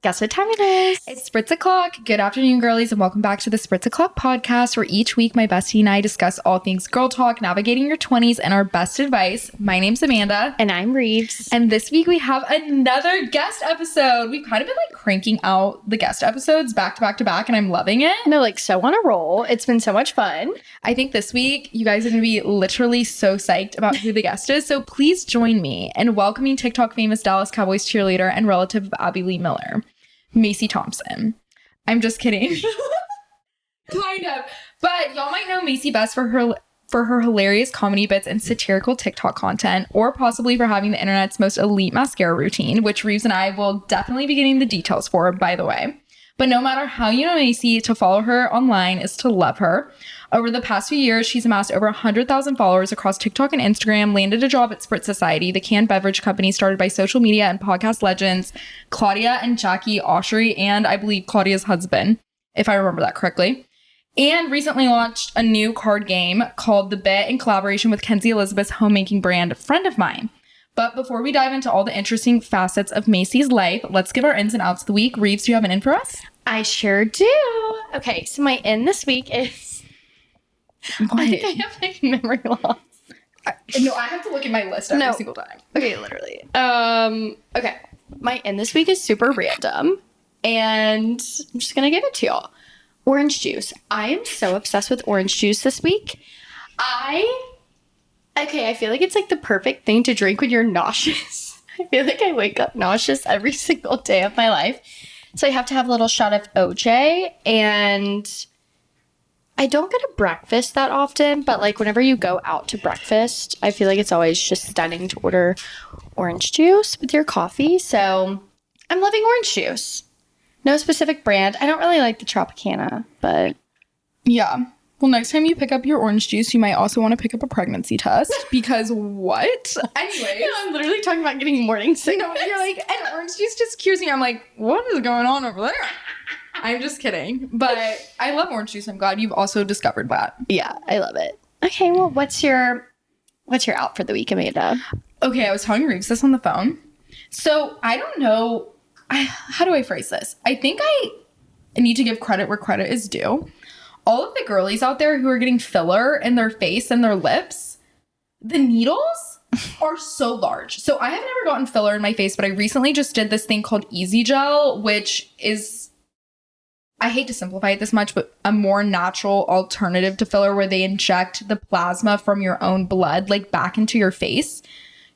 Guess what time it is? It's Spritz o'clock. Good afternoon, girlies, and welcome back to the Spritz o'clock podcast, where each week my bestie and I discuss all things girl talk, navigating your 20s, and our best advice. My name's Amanda. And I'm Reeves. And this week we have another guest episode. We've kind of been cranking out the guest episodes back to back to back, and I'm loving it. No, so on a roll. It's been so much fun. I think this week you guys are going to be literally so psyched about who the guest is. So please join me in welcoming TikTok famous Dallas Cowboys cheerleader and relative of Abby Lee Miller, Macy Thompson. I'm just kidding. Kind of. But y'all might know Macy best for her hilarious comedy bits and satirical TikTok content, or possibly for having the internet's most elite mascara routine, which Reeves and I will definitely be getting the details for, by the way. But no matter how you know Macy, to follow her online is to love her. Over the past few years, she's amassed over 100,000 followers across TikTok and Instagram, landed a job at Spritz Society, the canned beverage company started by social media and podcast legends Claudia and Jackie Oshry, and I believe Claudia's husband, if I remember that correctly. And recently launched a new card game called The Bit in collaboration with Kenzie Elizabeth's homemaking brand, Friend of Mine. But before we dive into all the interesting facets of Macy's life, let's give our ins and outs of the week. Reeves, do you have an in for us? I sure do. Okay, so my in this week is... What? I think I have memory loss. I have to look at my list every single time. Okay, literally. Okay, my in this week is super random, and I'm just gonna give it to y'all. Orange juice. I am so obsessed with orange juice this week. I feel like it's the perfect thing to drink when you're nauseous. I feel like I wake up nauseous every single day of my life. So I have to have a little shot of OJ, and I don't get a breakfast that often, but whenever you go out to breakfast, I feel like it's always just stunning to order orange juice with your coffee. So I'm loving orange juice. No specific brand. I don't really like the Tropicana, but... Yeah. Well, next time you pick up your orange juice, you might also want to pick up a pregnancy test, because what? Anyway. No, I'm literally talking about getting morning sickness. No, you're and orange juice just cures me. I'm what is going on over there? I'm just kidding. But I love orange juice. I'm glad you've also discovered that. Yeah, I love it. Okay, well, what's your out for the week, Amanda? Okay, I was telling Reeves this on the phone. So I don't know. How do I phrase this? I think I need to give credit where credit is due. All of the girlies out there who are getting filler in their face and their lips, the needles are so large. So I have never gotten filler in my face, but I recently just did this thing called Easy Gel, which is, I hate to simplify it this much, but a more natural alternative to filler, where they inject the plasma from your own blood back into your face.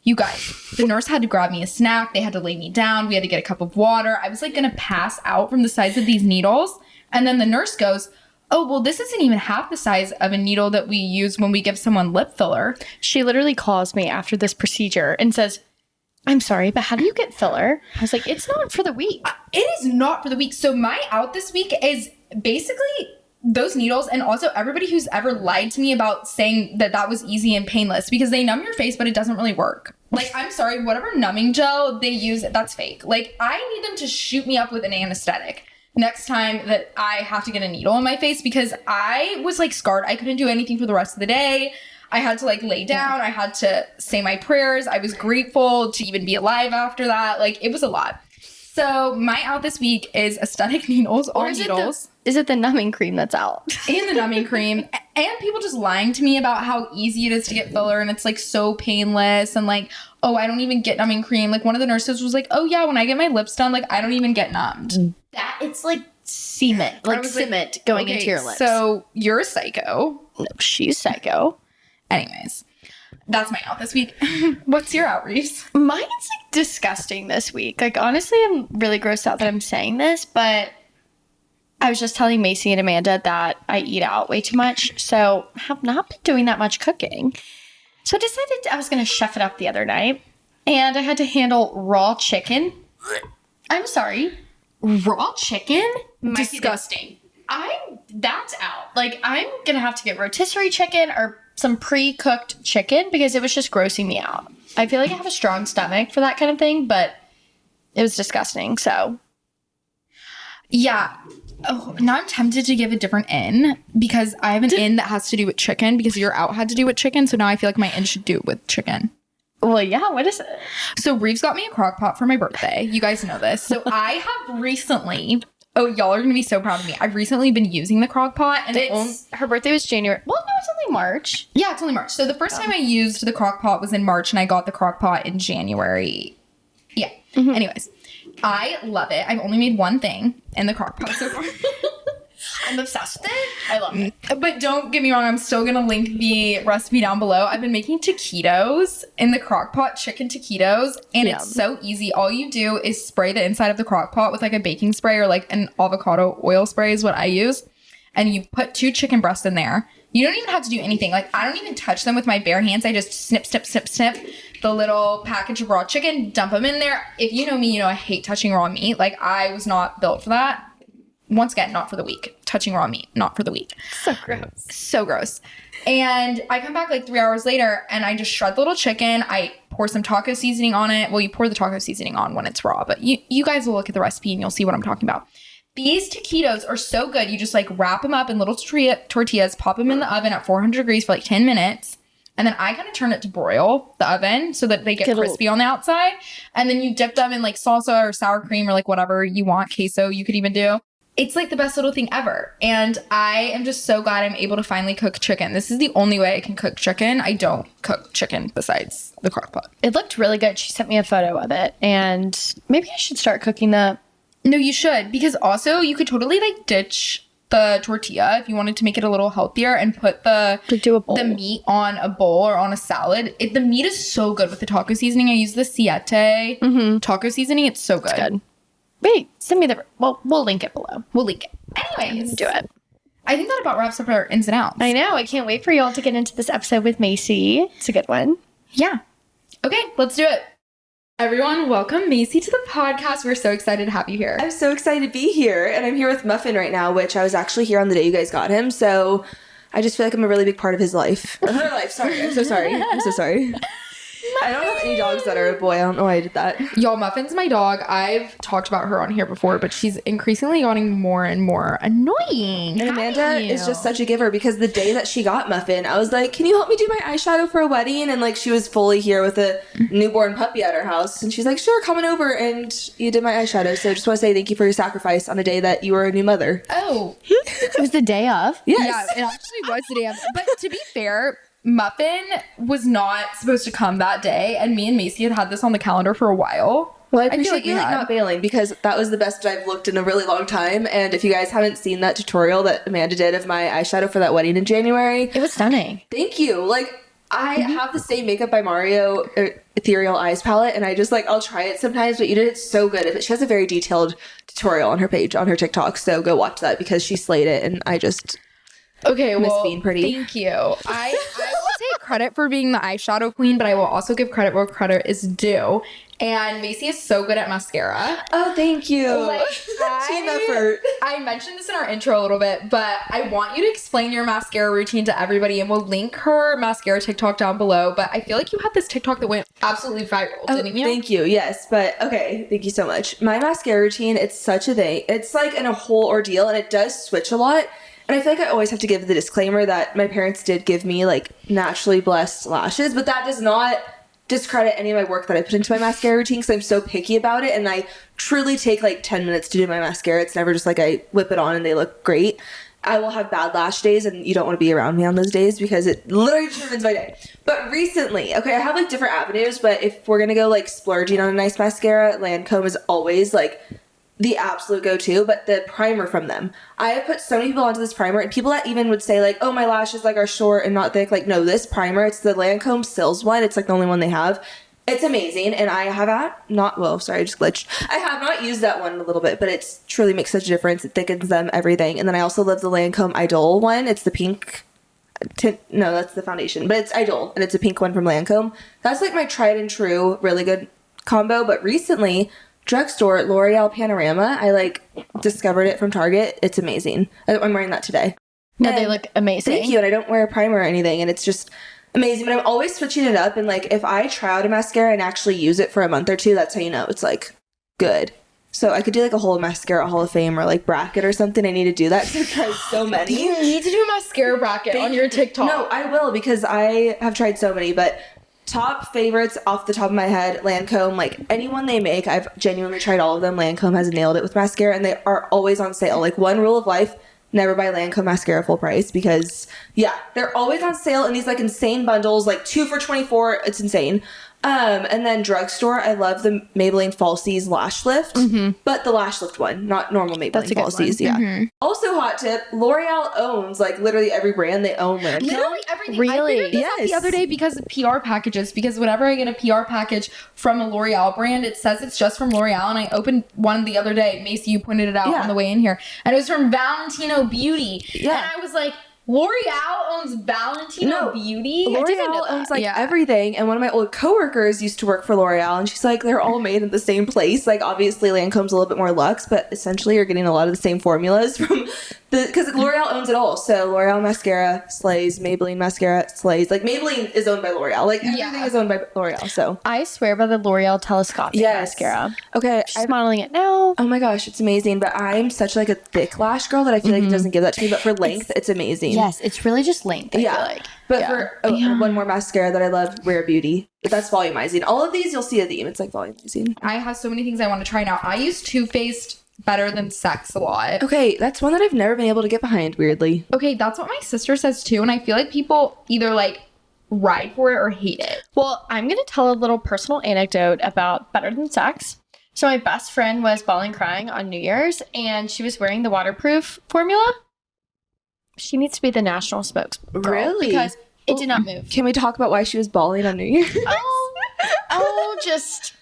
You guys, the nurse had to grab me a snack. They had to lay me down. We had to get a cup of water. I was gonna pass out from the size of these needles. And then the nurse goes, "Oh, well, this isn't even half the size of a needle that we use when we give someone lip filler." She literally calls me after this procedure and says, "I'm sorry, but how do you get filler?" I was like, "It's not for the week." It is not for the week. So my out this week is basically those needles, and also everybody who's ever lied to me about saying that was easy and painless, because they numb your face, but it doesn't really work. I'm sorry, whatever numbing gel they use, that's fake. I need them to shoot me up with an anesthetic next time that I have to get a needle in my face, because I was scarred. I couldn't do anything for the rest of the day. I had to lay down. I had to say my prayers. I was grateful to even be alive after that. It was a lot. So my out this week is aesthetic needles, all needles. Is it the numbing cream that's out? And the numbing cream. And people just lying to me about how easy it is to get filler, and it's so painless, and oh, I don't even get numbing cream. One of the nurses was oh yeah, when I get my lips done, I don't even get numbed. That it's cement, cement going into your lips. So you're a psycho. No, she's psycho. Anyways, that's my out this week. What's your out, Reeves? Mine's disgusting this week. Honestly, I'm really grossed out that I'm saying this, but I was just telling Macy and Amanda that I eat out way too much, so I have not been doing that much cooking. So I decided I was going to chef it up the other night, and I had to handle raw chicken. I'm sorry. Raw chicken? Disgusting. That's out. I'm going to have to get rotisserie chicken or some pre-cooked chicken, because it was just grossing me out. I feel like I have a strong stomach for that kind of thing, but it was disgusting, so. Yeah. Oh, now I'm tempted to give a different in, because I have an in that has to do with chicken, because your out had to do with chicken. So now I feel like my in should do with chicken. Well, yeah, what is it? So Reeves got me a crock pot for my birthday. You guys know this. So I have recently, y'all are going to be so proud of me. I've recently been using the crock pot. And Her birthday was January. Well, no, it's only March. Yeah, it's only March. So the first time I used the crock pot was in March, and I got the crock pot in January. Yeah. Mm-hmm. Anyways, I love it. I've only made one thing in the crock pot so far. I'm obsessed with it. I love it. But don't get me wrong, I'm still going to link the recipe down below. I've been making taquitos in the crock pot, chicken taquitos, and it's so easy. All you do is spray the inside of the crock pot with like a baking spray or like an avocado oil spray is what I use. And you put 2 chicken breasts in there. You don't even have to do anything. Like, I don't even touch them with my bare hands. I just snip the little package of raw chicken, dump them in there. If you know me, you know I hate touching raw meat. Like, I was not built for that. Once again, not for the weak. Touching raw meat, not for the weak. So gross. So gross. And I come back like 3 hours later and I just shred the little chicken. I pour some taco seasoning on it. Well, you pour the taco seasoning on when it's raw, but you guys will look at the recipe and you'll see what I'm talking about. These taquitos are so good. You just like wrap them up in little tortillas, pop them in the oven at 400 degrees for like 10 minutes. And then I kind of turn it to broil the oven so that they get crispy on the outside. And then you dip them in like salsa or sour cream or like whatever you want. Queso you could even do. It's like the best little thing ever. And I am just so glad I'm able to finally cook chicken. This is the only way I can cook chicken. I don't cook chicken besides the crock pot. It looked really good. She sent me a photo of it. And maybe I should start cooking that. No, you should. Because also you could totally like ditch the tortilla if you wanted to make it a little healthier and put the meat on a bowl or on a salad. The meat is so good with the taco seasoning. I use the Siete taco seasoning. It's so good. It's good. Wait, send me we'll link it below. We'll link it. Anyways. Do it. I think that about wraps up our ins and outs. I know. I can't wait for y'all to get into this episode with Macy. It's a good one. Yeah. Okay, let's do it. Everyone, welcome Macy to the podcast. We're so excited to have you here. I'm so excited to be here. And I'm here with Muffin right now, which I was actually here on the day you guys got him. So I just feel like I'm a really big part of his life. Or her life. Sorry. I'm so sorry. I'm so sorry. I don't have any dogs that are a boy. I don't know why I did that. Y'all, Muffin's my dog. I've talked about her on here before, but she's increasingly getting more and more annoying. And Amanda is just such a giver because the day that she got Muffin, I was like, can you help me do my eyeshadow for a wedding? And like, she was fully here with a newborn puppy at her house. And she's like, sure, come on over. And you did my eyeshadow. So I just want to say thank you for your sacrifice on a day that you were a new mother. Oh. It was the day of? Yes. Yeah, it actually was the day of. But to be fair, Muffin was not supposed to come that day, and me and Macy had this on the calendar for a while. Well, I appreciate you not bailing because that was the best I've looked in a really long time. And if you guys haven't seen that tutorial that Amanda did of my eyeshadow for that wedding in January, it was stunning. Thank you. Like, I have the same Makeup by Mario Ethereal Eyes palette, and I just like, I'll try it sometimes, but you did it so good. She has a very detailed tutorial on her page, on her TikTok, so go watch that because she slayed it, and I just... Okay, well, being pretty. Thank you. I will take credit for being the eyeshadow queen, but I will also give credit where credit is due. And Macy is so good at mascara. Oh, thank you. Like, team effort. I mentioned this in our intro a little bit, but I want you to explain your mascara routine to everybody, and we'll link her mascara TikTok down below. But I feel like you had this TikTok that went absolutely viral, didn't you? Thank you. Yes, but okay. Thank you so much. My mascara routine, it's such a thing. It's like a whole ordeal, and it does switch a lot. And I feel like I always have to give the disclaimer that my parents did give me like naturally blessed lashes, but that does not discredit any of my work that I put into my mascara routine because I'm so picky about it. And I truly take like 10 minutes to do my mascara. It's never just like I whip it on and they look great. I will have bad lash days and you don't want to be around me on those days because it literally determines my day. But recently, okay, I have like different avenues, but if we're going to go like splurging on a nice mascara, Lancome is always like the absolute go-to, but the primer from them. I have put so many people onto this primer, and people that even would say like, oh, my lashes like are short and not thick. Like, no, this primer, it's the Lancome Sills one. It's like the only one they have. It's amazing, and I have I just glitched. I have not used that one in a little bit, but it truly makes such a difference. It thickens them, everything. And then I also love the Lancome Idol one. It's the pink tint. No, that's the foundation, but it's Idol, and it's a pink one from Lancome. That's like my tried and true, really good combo. But recently, drugstore L'Oreal Panorama, I like discovered it from Target. It's amazing. I'm wearing that today. No, they look amazing. Thank you. And I don't wear a primer or anything, and it's just amazing. But I'm always switching it up, and like if I try out a mascara and actually use it for a month or two, that's how you know it's like good. So I could do like a whole mascara Hall of Fame or like bracket or something. I need to do that because I've tried so many. You need to do a mascara bracket on your TikTok. No, I will because I have tried so many, but top favorites off the top of my head, Lancome. Like anyone they make, I've genuinely tried all of them. Lancome has nailed it with mascara, and they are always on sale. Like one rule of life: never buy Lancome mascara full price, because they're always on sale in these like insane bundles, like 2 for $24. It's insane. And then drugstore, I love the Maybelline Falsies Lash Lift, but the Lash Lift one, not normal Maybelline That's a good Falsies. one. Yeah. Also, hot tip: L'Oreal owns like literally every brand. They own Lancome. Literally everything. Really? I figured this out the other day because of PR packages. Because whenever I get a PR package from a L'Oreal brand, it says it's just from L'Oreal. And I opened one the other day. Macy, you pointed it out on the way in here, and it was from Valentino Beauty. Yeah. And I was like, L'Oreal owns Valentino Beauty? L'Oreal owns like everything. And one of my old coworkers used to work for L'Oreal, and she's like, they're all made in the same place. Like obviously Lancome's a little bit more luxe, but essentially you're getting a lot of the same formulas from because L'Oreal owns it all. So L'Oreal mascara slays, Maybelline mascara slays. Like Maybelline is owned by L'Oreal. Like everything is owned by L'Oreal. So I swear by the L'Oreal telescopic mascara. Okay. She's modeling it now. Oh my gosh, it's amazing. But I'm such like a thick lash girl that I feel like it doesn't give that to me. But for length, it's amazing. Yes, it's really just length, I feel like. But for one more mascara that I love, Rare Beauty. But that's volumizing. All of these, you'll see a theme. It's like volumizing. I have so many things I want to try now. I use Too Faced Better Than Sex a lot. Okay, that's one that I've never been able to get behind, weirdly. Okay, that's what my sister says too. And I feel like people either like ride for it or hate it. Well, I'm going to tell a little personal anecdote about Better Than Sex. So my best friend was bawling crying on New Year's, and she was wearing the waterproof formula. She needs to be the national spokesperson. Really? Because it did not move. Can we talk about why she was bawling on New Year's? Just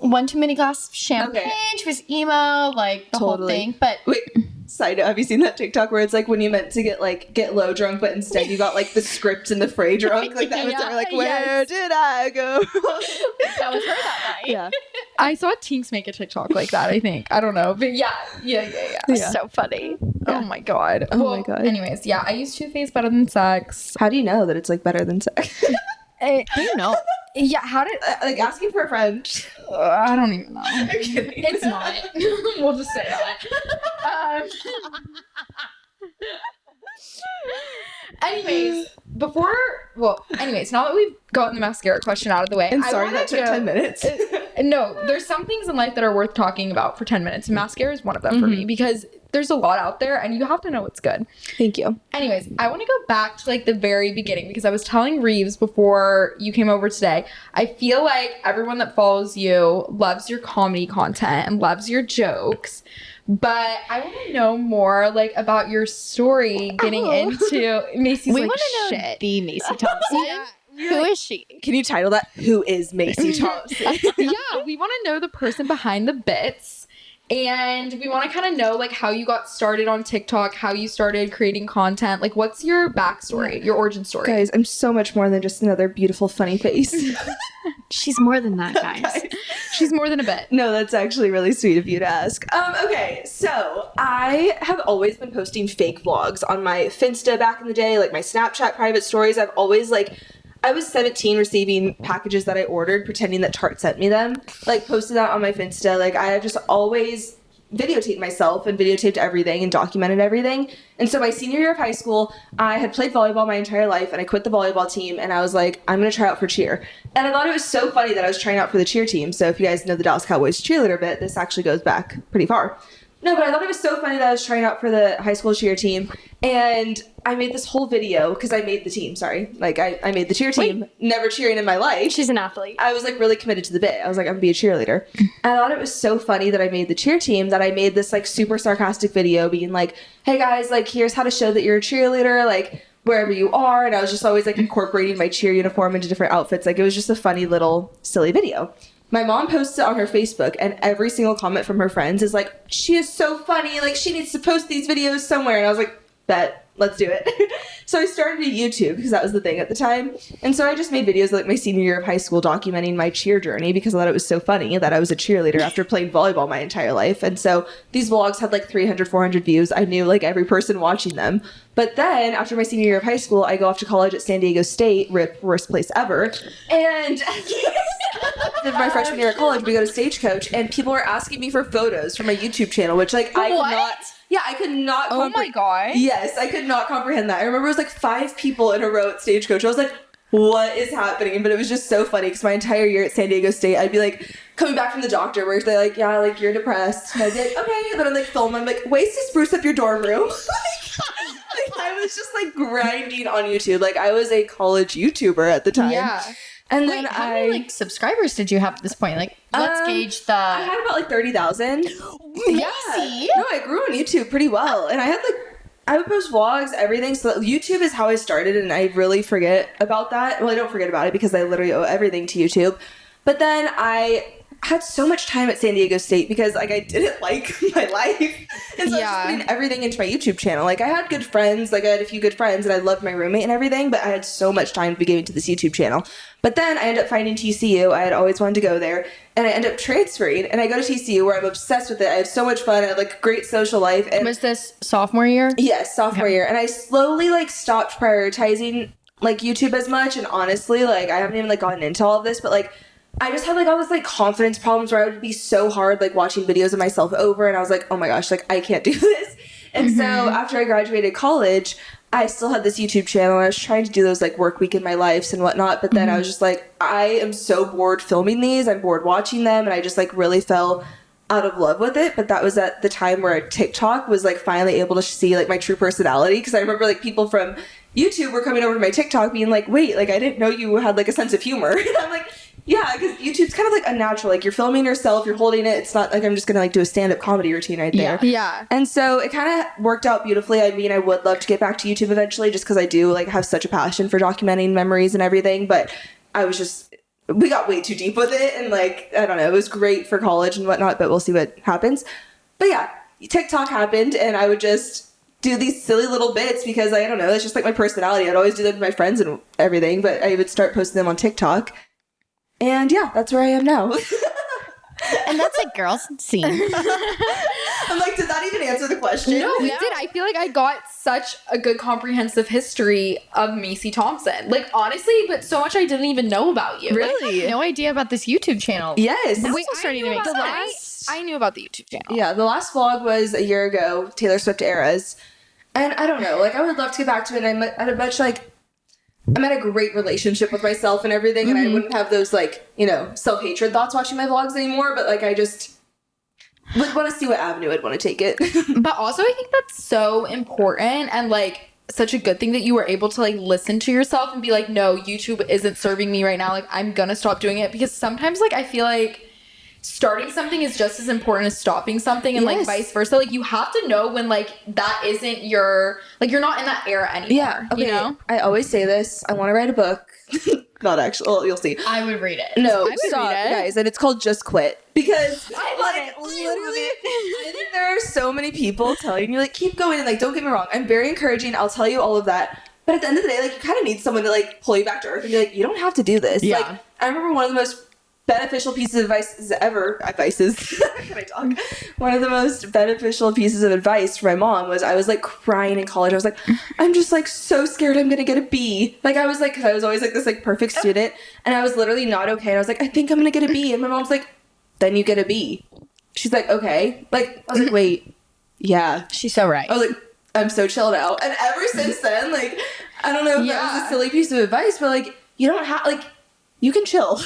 one too many glasses of champagne. Okay. She was emo, like the whole thing. But wait, side note, have you seen that TikTok where it's like when you meant to get low drunk, but instead you got like the script and the fray drunk? Like that was like, where did I go? That was her that night. Yeah. I saw Tinks make a TikTok like that, I think. I don't know. But yeah. It's so funny. Oh my god. Oh my god. Anyways, I use Too Faced Better Than Sex. How do you know that it's like better than sex? Do you know? Yeah, how did like asking for a friend? I don't even know. I'm kidding. It's not. We'll just say that. Anyways, now that we've gotten the mascara question out of the way, And sorry that took 10 minutes. No, there's some things in life that are worth talking about for 10 minutes. Mascara is one of them for me because there's a lot out there and you have to know what's good. Thank you. Anyways, I want to go back to like the very beginning because I was telling Reeves before you came over today, I feel like everyone that follows you loves your comedy content and loves your jokes. But I want to know more like about your story getting into Macy's. We like, want to know shit. the Macy Thompson. Who is she? Can you title that? Who is Macy Thompson? Yeah, we want to know the person behind the bits. And we want to kind of know like how you got started on TikTok, how you started creating content. Like what's your backstory, your origin story? Guys, I'm so much more than just another beautiful, funny face. She's more than that, guys. She's more than a bit. No, that's actually really sweet of you to ask. Okay, so I have always been posting fake vlogs on my Finsta back in the day, like my Snapchat private stories. I've always I was 17 receiving packages that I ordered, pretending that Tarte sent me them. Like posted that on my Finsta. Like I have just always videotaped myself and videotaped everything and documented everything. And so my senior year of high school, I had played volleyball my entire life and I quit the volleyball team and I was like, I'm going to try out for cheer. And I thought it was so funny that I was trying out for the cheer team. So if you guys know the Dallas Cowboys cheerleader bit, this actually goes back pretty far. No, but I thought it was so funny that I was trying out for the high school cheer team. And I made this whole video because I made the team, sorry. Like I made the cheer team, never cheering in my life. She's an athlete. I was like really committed to the bit. I was like, I'm gonna be a cheerleader. And I thought it was so funny that I made the cheer team that I made this like super sarcastic video being like, hey guys, like here's how to show that you're a cheerleader, like wherever you are. And I was just always like incorporating my cheer uniform into different outfits. Like it was just a funny little silly video. My mom posts it on her Facebook and every single comment from her friends is like, she is so funny. Like she needs to post these videos somewhere. And I was like, bet, let's do it. So I started a YouTube because that was the thing at the time. And so I just made videos like my senior year of high school documenting my cheer journey because I thought it was so funny that I was a cheerleader after playing volleyball my entire life. And so these vlogs had like 300, 400 views. I knew like every person watching them. But then after my senior year of high school, I go off to college at San Diego State, RIP, worst place ever. And my freshman year at college, we go to Stagecoach and people are asking me for photos for my YouTube channel, which like I could not. Yeah, I could not. Oh my god. Yes, I could not comprehend that. I remember it was like 5 people in a row at Stagecoach. I was like, what is happening? But it was just so funny because my entire year at San Diego State, I'd be like coming back from the doctor where they're like, yeah, like you're depressed. And I'd be like, okay. And then I'm like filming. I'm like, ways to spruce up your dorm room. like I was just like grinding on YouTube. Like I was a college YouTuber at the time. Yeah. And Wait, then how many like subscribers did you have at this point? Like, let's gauge the. I had about like 30,000. Macy? No, I grew on YouTube pretty well, and I had like I would post vlogs, everything. So YouTube is how I started, and I really forget about that. Well, I don't forget about it because I literally owe everything to YouTube. But then I had so much time at San Diego State because like I didn't like my life, and so I was just putting everything into my YouTube channel. Like I had good friends, like I had a few good friends, and I loved my roommate and everything. But I had so much time to be giving to this YouTube channel. But then I ended up finding TCU. I had always wanted to go there, and I ended up transferring. And I go to TCU where I'm obsessed with it. I have so much fun. I had like a great social life. And Was this sophomore year? yes, sophomore year. And I slowly like stopped prioritizing like YouTube as much. And honestly, like I haven't even like gotten into all of this, but like I just had like all this like confidence problems where I would be so hard like watching videos of myself over, and I was like, oh my gosh, like I can't do this. And so after I graduated college, I still had this YouTube channel, and I was trying to do those like work week in my lives and whatnot. But then I was just like, I am so bored filming these. I'm bored watching them. And I just like really fell out of love with it. But that was at the time where TikTok was like finally able to see like my true personality. Cause I remember like people from YouTube were coming over to my TikTok being like, wait, like I didn't know you had like a sense of humor. And I'm like, yeah, because YouTube's kind of like unnatural. Like you're filming yourself, you're holding it. It's not like I'm just gonna like do a stand-up comedy routine right there. Yeah. And so it kind of worked out beautifully. I mean, I would love to get back to YouTube eventually, just because I do like have such a passion for documenting memories and everything. But we got way too deep with it, and like I don't know, it was great for college and whatnot. But we'll see what happens. But yeah, TikTok happened, and I would just do these silly little bits because I don't know, it's just like my personality. I'd always do that with my friends and everything, but I would start posting them on TikTok. And yeah, that's where I am now. And that's like girls scene. I'm like, did that even answer the question? No, it did. I feel like I got such a good comprehensive history of Macy Thompson. Like, honestly, but so much I didn't even know about you. Really? No idea about this YouTube channel. Yes. Wait, starting to make sense. I knew about the YouTube channel. Yeah, the last vlog was a year ago, Taylor Swift eras. And I don't know, like I would love to get back to it. I'm at a great relationship with myself and everything, and I wouldn't have those like, you know, self-hatred thoughts watching my vlogs anymore, but like I just would want to see what avenue I'd want to take it. But also I think that's so important and like such a good thing that you were able to like listen to yourself and be like, no, YouTube isn't serving me right now. Like I'm gonna stop doing it, because sometimes like I feel like starting something is just as important as stopping something, and like vice versa. Like you have to know when like that isn't your, like you're not in that era anymore. Yeah. Okay. You know? I always say this. I want to write a book. Not actually. Well, you'll see. I would read it. No, would stop, read it. guys. And it's called Just Quit. Because I like love it. literally, I think there are so many people telling you like keep going, and like don't get me wrong, I'm very encouraging. I'll tell you all of that. But at the end of the day, like you kind of need someone to like pull you back to earth and be like, you don't have to do this. Yeah. Like I remember one of the most beneficial pieces of advice ever. Can I talk? One of the most beneficial pieces of advice from my mom was, I was like crying in college. I was like, I'm just like so scared I'm gonna get a B. Like I was like, because I was always like this like perfect student, and I was literally not okay. And I was like, I think I'm gonna get a B. And my mom's like, then you get a B. She's like, okay. Like I was like, wait, yeah. She's so right. I was like, I'm so chill now. And ever since then, like I don't know if that was a silly piece of advice, but like you don't have like. You can chill.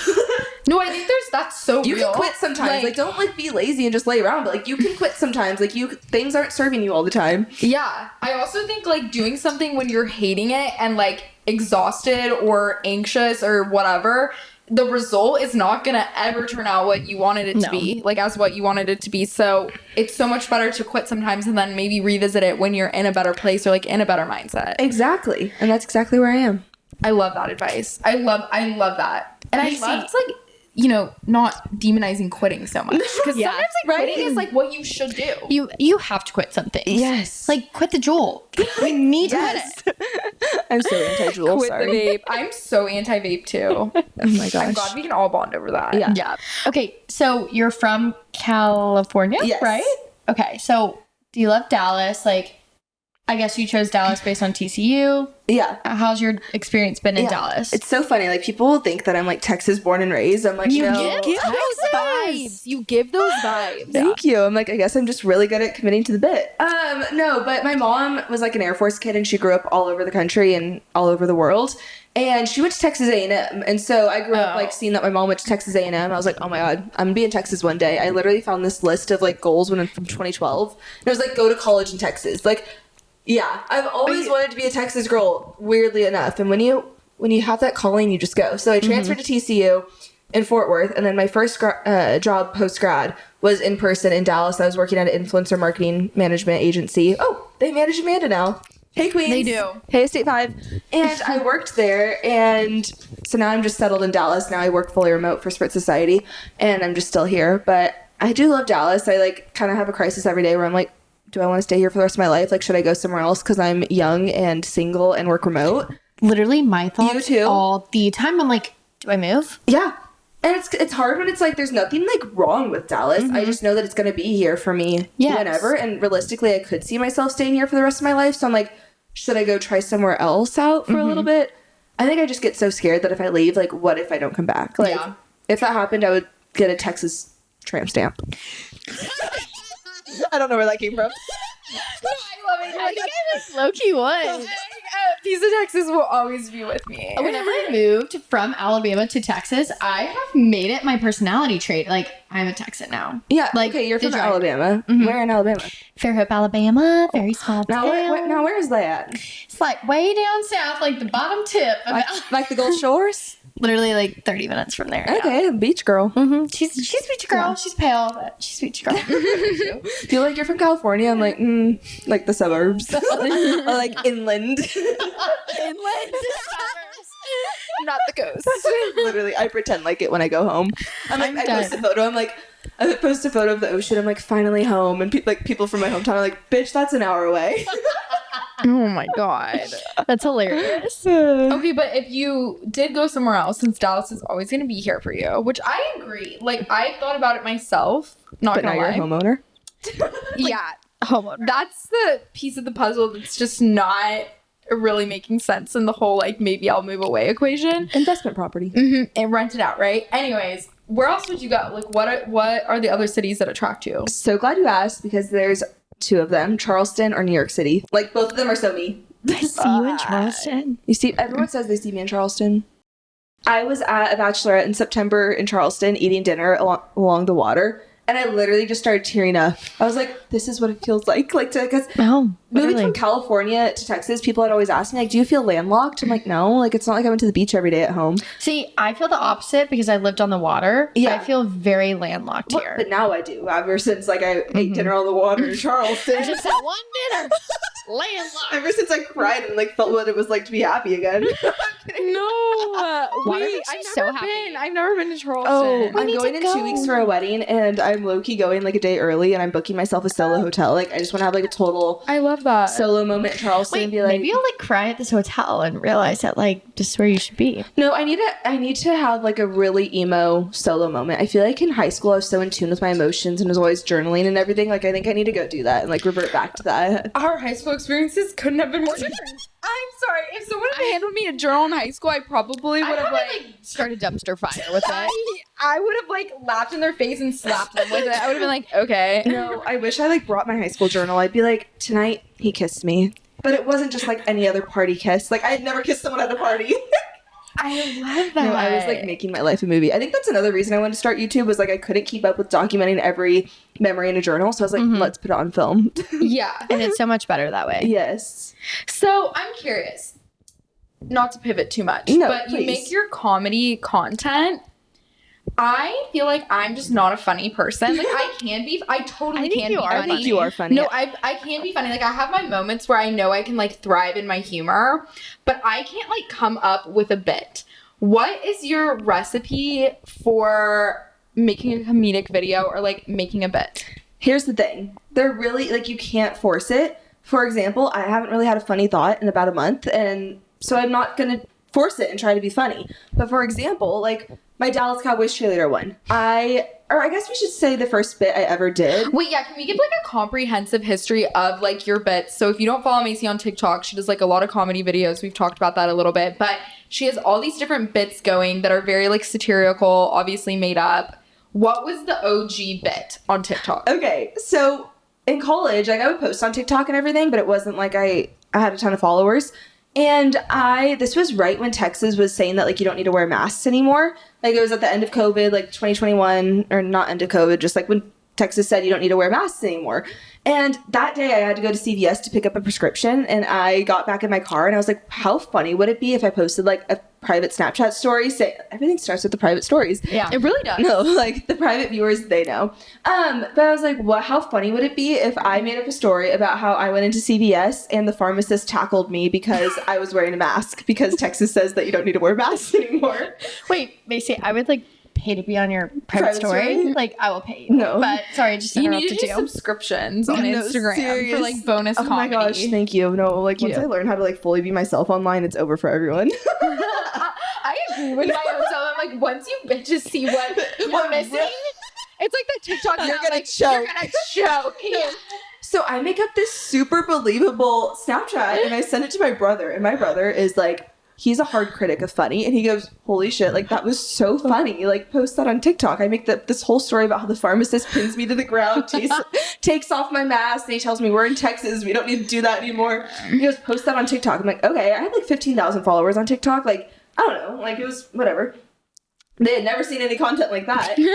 No, I think that's so you real. can quit sometimes. Like don't like be lazy and just lay around, but like you can quit sometimes. Like things aren't serving you all the time. Yeah. I also think like doing something when you're hating it and like exhausted or anxious or whatever, the result is not gonna ever turn out what you wanted it to be, like as what you wanted it to be. So it's so much better to quit sometimes and then maybe revisit it when you're in a better place or like in a better mindset. Exactly. And that's exactly where I am. I love that advice. I love that. And I love like, you know, not demonizing quitting so much. Because sometimes like quitting is like what you should do. You have to quit something. Yes. Like quit the Juul. You need to quit it. I'm so anti-Juul. Quit Sorry. the vape. I'm so anti-vape too. Oh my gosh. I'm glad we can all bond over that. Yeah. Yeah. Okay, so you're from California, Yes. right? Okay, so do you love Dallas? Like, I guess you chose Dallas based on TCU. Yeah. How's your experience been in Dallas? It's so funny. Like, people will think that I'm like Texas born and raised. I'm like, You no. give those vibes. You give those vibes. Thank you. I'm like, I guess I'm just really good at committing to the bit. No, but my mom was like an Air Force kid, and she grew up all over the country and all over the world. And she went to Texas A&M. And so I grew up like seeing that my mom went to Texas A&M. I was like, oh my God, I'm gonna be in Texas one day. I literally found this list of like goals from 2012. And it was like, go to college in Texas. Like, yeah, I've always wanted to be a Texas girl, weirdly enough. And when you have that calling, you just go. So I transferred to TCU in Fort Worth. And then my first job post-grad was in person in Dallas. I was working at an influencer marketing management agency. Oh, they manage Amanda now. Hey, Queens. They do. Hey, State 5. And I worked there. And so now I'm just settled in Dallas. Now I work fully remote for Spritz Society. And I'm just still here. But I do love Dallas. I like kind of have a crisis every day where I'm like, do I want to stay here for the rest of my life? Like, should I go somewhere else because I'm young and single and work remote? Literally my thoughts You too? all the time. I'm like, do I move? Yeah. And it's hard when it's like there's nothing like wrong with Dallas. I just know that it's going to be here for me whenever. And realistically, I could see myself staying here for the rest of my life. So I'm like, should I go try somewhere else out for a little bit? I think I just get so scared that if I leave, like, what if I don't come back? Like, if that happened, I would get a Texas tramp stamp. I don't know where that came from. I love it. I think I just low-key was. A piece of Texas will always be with me. Whenever I moved from Alabama to Texas, I have made it my personality trait. Like, I'm a Texan now. Yeah, Like, okay, you're the from drive. Alabama. Where in Alabama? Fairhope, Alabama. Very small Now, town. where is that? It's like way down south, like the bottom tip of Like the Gulf Shores? literally like 30 minutes from there. Okay, beach girl. She's beach girl. She's pale, but she's beach girl. Feel like you're from California. I'm like, like the suburbs. Or like inland. Inland. Not the coast. Literally, I pretend like it when I go home. I post a photo. I'm like, I post a photo of the ocean. I'm like, finally home. And people from my hometown are like, bitch, that's an hour away. Oh my God. That's hilarious. Okay, but if you did go somewhere else, since Dallas is always going to be here for you, which I agree. Like, I thought about it myself. Not But now gonna you're a lie. homeowner. Yeah, homeowner. That's the piece of the puzzle that's just not really making sense in the whole, like, maybe I'll move away equation. Investment property. And rent it out, right? Anyways, where else would you go? Like, what are the other cities that attract you? So glad you asked because there's two of them, Charleston or New York City. Like, both of them are so me. I see you in Charleston. You see, everyone says they see me in Charleston. I was at a bachelorette in September in Charleston eating dinner along the water. And I literally just started tearing up. I was like, this is what it feels like. Like, because moving from California to Texas, people had always asked me, like, do you feel landlocked? I'm like, no. Like, it's not like I went to the beach every day at home. See, I feel the opposite because I lived on the water. Yeah. I feel very landlocked here. But now I do. Ever since, like, I ate dinner on the water in Charleston. Just that one dinner. Landlocked. Ever since I cried and, like, felt what it was like to be happy again. No. Wait, I'm so happy. I've never been to Charleston. Oh, I'm need going to in go. 2 weeks for a wedding, and I'm low-key going, like, a day early, and I'm booking myself a solo hotel. Like, I just want to have, like, a total I love that. solo moment in Charleston Wait, and be like, maybe you'll like cry at this hotel and realize that like this is where you should be. no, I need to have, like, a really emo solo moment. I feel like in high school I was so in tune with my emotions and was always journaling and everything. Like, I think I need to go do that and, like, revert back to that. Our high school experiences couldn't have been more different. I'm sorry. If someone had handed me a journal in high school, I probably would have like start a dumpster fire with I would have like laughed in their face and slapped them with it. I would have been like, okay. No, I wish I, like, brought my high school journal. I'd be like, tonight he kissed me. But it wasn't just, like, any other party kiss. Like, I had never kissed someone at a party. I love that. No, I was, like, making my life a movie. I think that's another reason I wanted to start YouTube was, like, I couldn't keep up with documenting every memory in a journal. So I was like, let's put it on film. Yeah. and it's so much better that way. Yes. So I'm curious, not to pivot too much, No, but please. you make your comedy content. I feel like I'm just not a funny person. Like I can be. I totally think can you be are funny. I think you are funny. No, I can be funny. Like I have my moments where I know I can like thrive in my humor, but I can't like come up with a bit. What is your recipe for making a comedic video or like making a bit? Here's the thing. They're really, like, you can't force it. For example, I haven't really had a funny thought in about a month, and so I'm not going to force it and try to be funny. But for example, like, my Dallas Cowboys cheerleader one, I or I guess we should say the first bit I ever did. Wait, yeah, can we give like a comprehensive history of like your bits? So if you don't follow Macy on TikTok, she does like a lot of comedy videos. We've talked about that a little bit, but she has all these different bits going that are very like satirical, obviously made up. What was the OG bit on TikTok? Okay, so in college, like I would post on TikTok and everything, but it wasn't like I had a ton of followers. And this was right when Texas was saying that like you don't need to wear masks anymore. Like it was at the end of COVID, like 2021, or not end of COVID, just like when Texas said you don't need to wear masks anymore. And that day I had to go to CVS to pick up a prescription, and I got back in my car and I was like, how funny would it be if I posted like a private Snapchat story? Say everything starts with the private stories. Yeah, it really does. No, like the private viewers, they know. But I was like, what? How funny would it be if I made up a story about how I went into CVS and the pharmacist tackled me because I was wearing a mask because Texas says that you don't need to wear masks anymore. Wait, Macy, I would like pay to be on your private story. Like I will pay you. No. But sorry, I just You need interrupted to do you. subscriptions on No, Instagram serious. for like bonus Oh comedy. my gosh, thank you. No, like once I learn how to like fully be myself online, it's over for everyone. I agree with my own self. I'm like, once you bitches see what you're missing, it's like the TikTok. You're now, gonna like, choke. You're gonna choke. Yeah. So I make up this super believable Snapchat and I send it to my brother, and my brother is like, he's a hard critic of funny, and he goes, holy shit, like that was so funny, like post that on TikTok. I make this whole story about how the pharmacist pins me to the ground, takes off my mask, and he tells me we're in Texas, we don't need to do that anymore. He goes, post that on TikTok. I'm like, okay. I had like 15,000 followers on TikTok. Like, I don't know, like it was whatever. They had never seen any content like that. And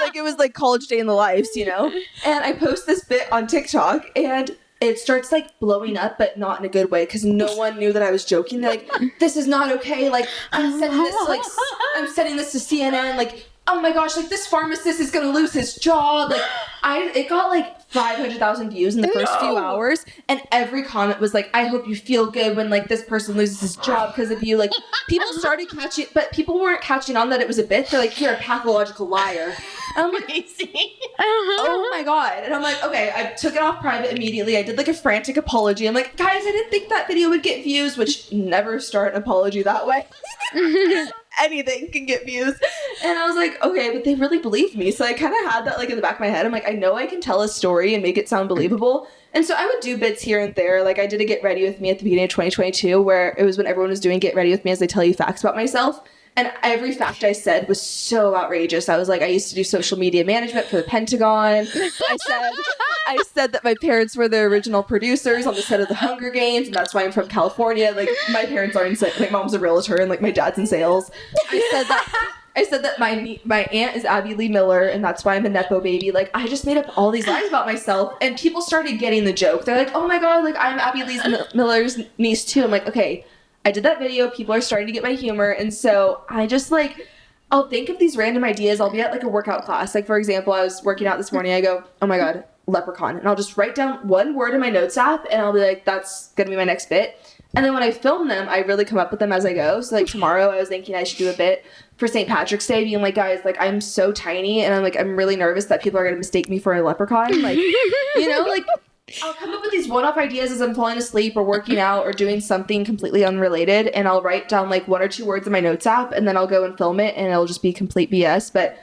like it was like college day in the lives, you know? And I post this bit on TikTok and it starts like blowing up, but not in a good way, because no one knew that I was joking. They're like, this is not okay. Like I'm sending this to CNN. Like, oh my gosh, like this pharmacist is gonna lose his job. Like it got like 500,000 views in the first few hours, and every comment was like, I hope you feel good when like this person loses his job because of you. Like people started catching, but people weren't catching on that it was a bit. They're like, you're a pathological liar. And I'm like, oh my god. And I'm like, okay, I took it off private immediately. I did like a frantic apology. I'm like, guys, I didn't think that video would get views, which never start an apology that way. Anything can get views. And I was like, okay, but they really believed me. So I kind of had that like in the back of my head. I'm like, I know I can tell a story and make it sound believable. And so I would do bits here and there. Like I did a Get Ready With Me at the beginning of 2022, where it was when everyone was doing Get Ready With Me as I tell you facts about myself. And every fact I said was so outrageous. I was like, I used to do social media management for the Pentagon. I said that my parents were the original producers on the set of The Hunger Games, and that's why I'm from California. Like, my parents are in sales. My mom's a realtor, and like my dad's in sales. I said that my aunt is Abby Lee Miller, and that's why I'm a Nepo baby. Like, I just made up all these lies about myself, and people started getting the joke. They're like, oh my god, like I'm Abby Lee Miller's niece too. I'm like, okay. I did that video. People are starting to get my humor. And so I just like, I'll think of these random ideas. I'll be at like a workout class. Like for example, I was working out this morning. I go, oh my God, leprechaun. And I'll just write down one word in my notes app and I'll be like, that's going to be my next bit. And then when I film them, I really come up with them as I go. So like tomorrow I was thinking I should do a bit for St. Patrick's Day, being like, guys, like I'm so tiny and I'm really nervous that people are going to mistake me for a leprechaun. Like, you know, like I'll come up with these one-off ideas as I'm falling asleep or working out or doing something completely unrelated, and I'll write down like 1 or 2 words in my notes app, and then I'll go and film it, and it'll just be complete BS. But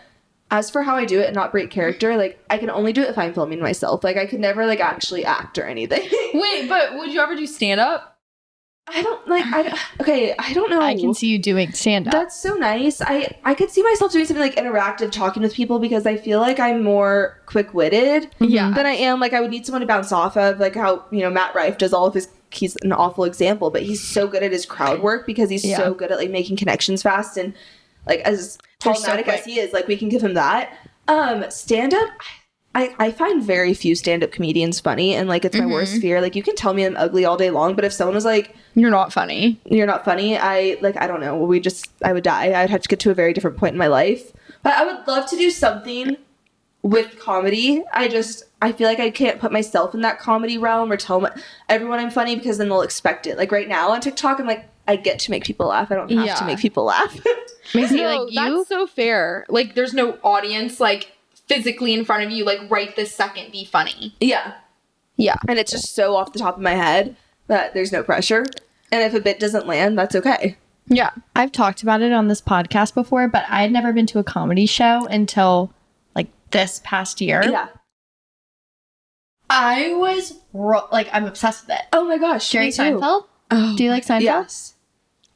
as for how I do it and not break character, like I can only do it if I'm filming myself. Like I could never like actually act or anything. Wait, but would you ever do stand-up? I don't know. I can see you doing stand-up. That's so nice. I could see myself doing something like interactive, talking with people, because I feel like I'm more quick-witted than I am. Like I would need someone to bounce off of, like how, you know, Matt Rife does all of his, he's an awful example, but he's so good at his crowd work because he's so good at like making connections fast, and like as problematic as he is, like we can give him that. Stand-up, I find very few stand-up comedians funny, and like it's my worst fear. Like you can tell me I'm ugly all day long, but if someone was like, you're not funny, I don't know, I would die. I'd have to get to a very different point in my life. But I would love to do something with comedy. I feel like I can't put myself in that comedy realm or tell everyone I'm funny, because then they'll expect it. Like right now on TikTok, I'm like, I get to make people laugh. I don't have to make people laugh. Macy, no, like that's so fair. Like there's no audience like physically in front of you, like right this second, be funny. Yeah. And it's just so off the top of my head that there's no pressure. And if a bit doesn't land, that's okay. Yeah. I've talked about it on this podcast before, but I had never been to a comedy show until this past year. Yeah. I was I'm obsessed with it. Oh my gosh. Jerry me too. Seinfeld? Oh, Do you like Seinfeld? yes.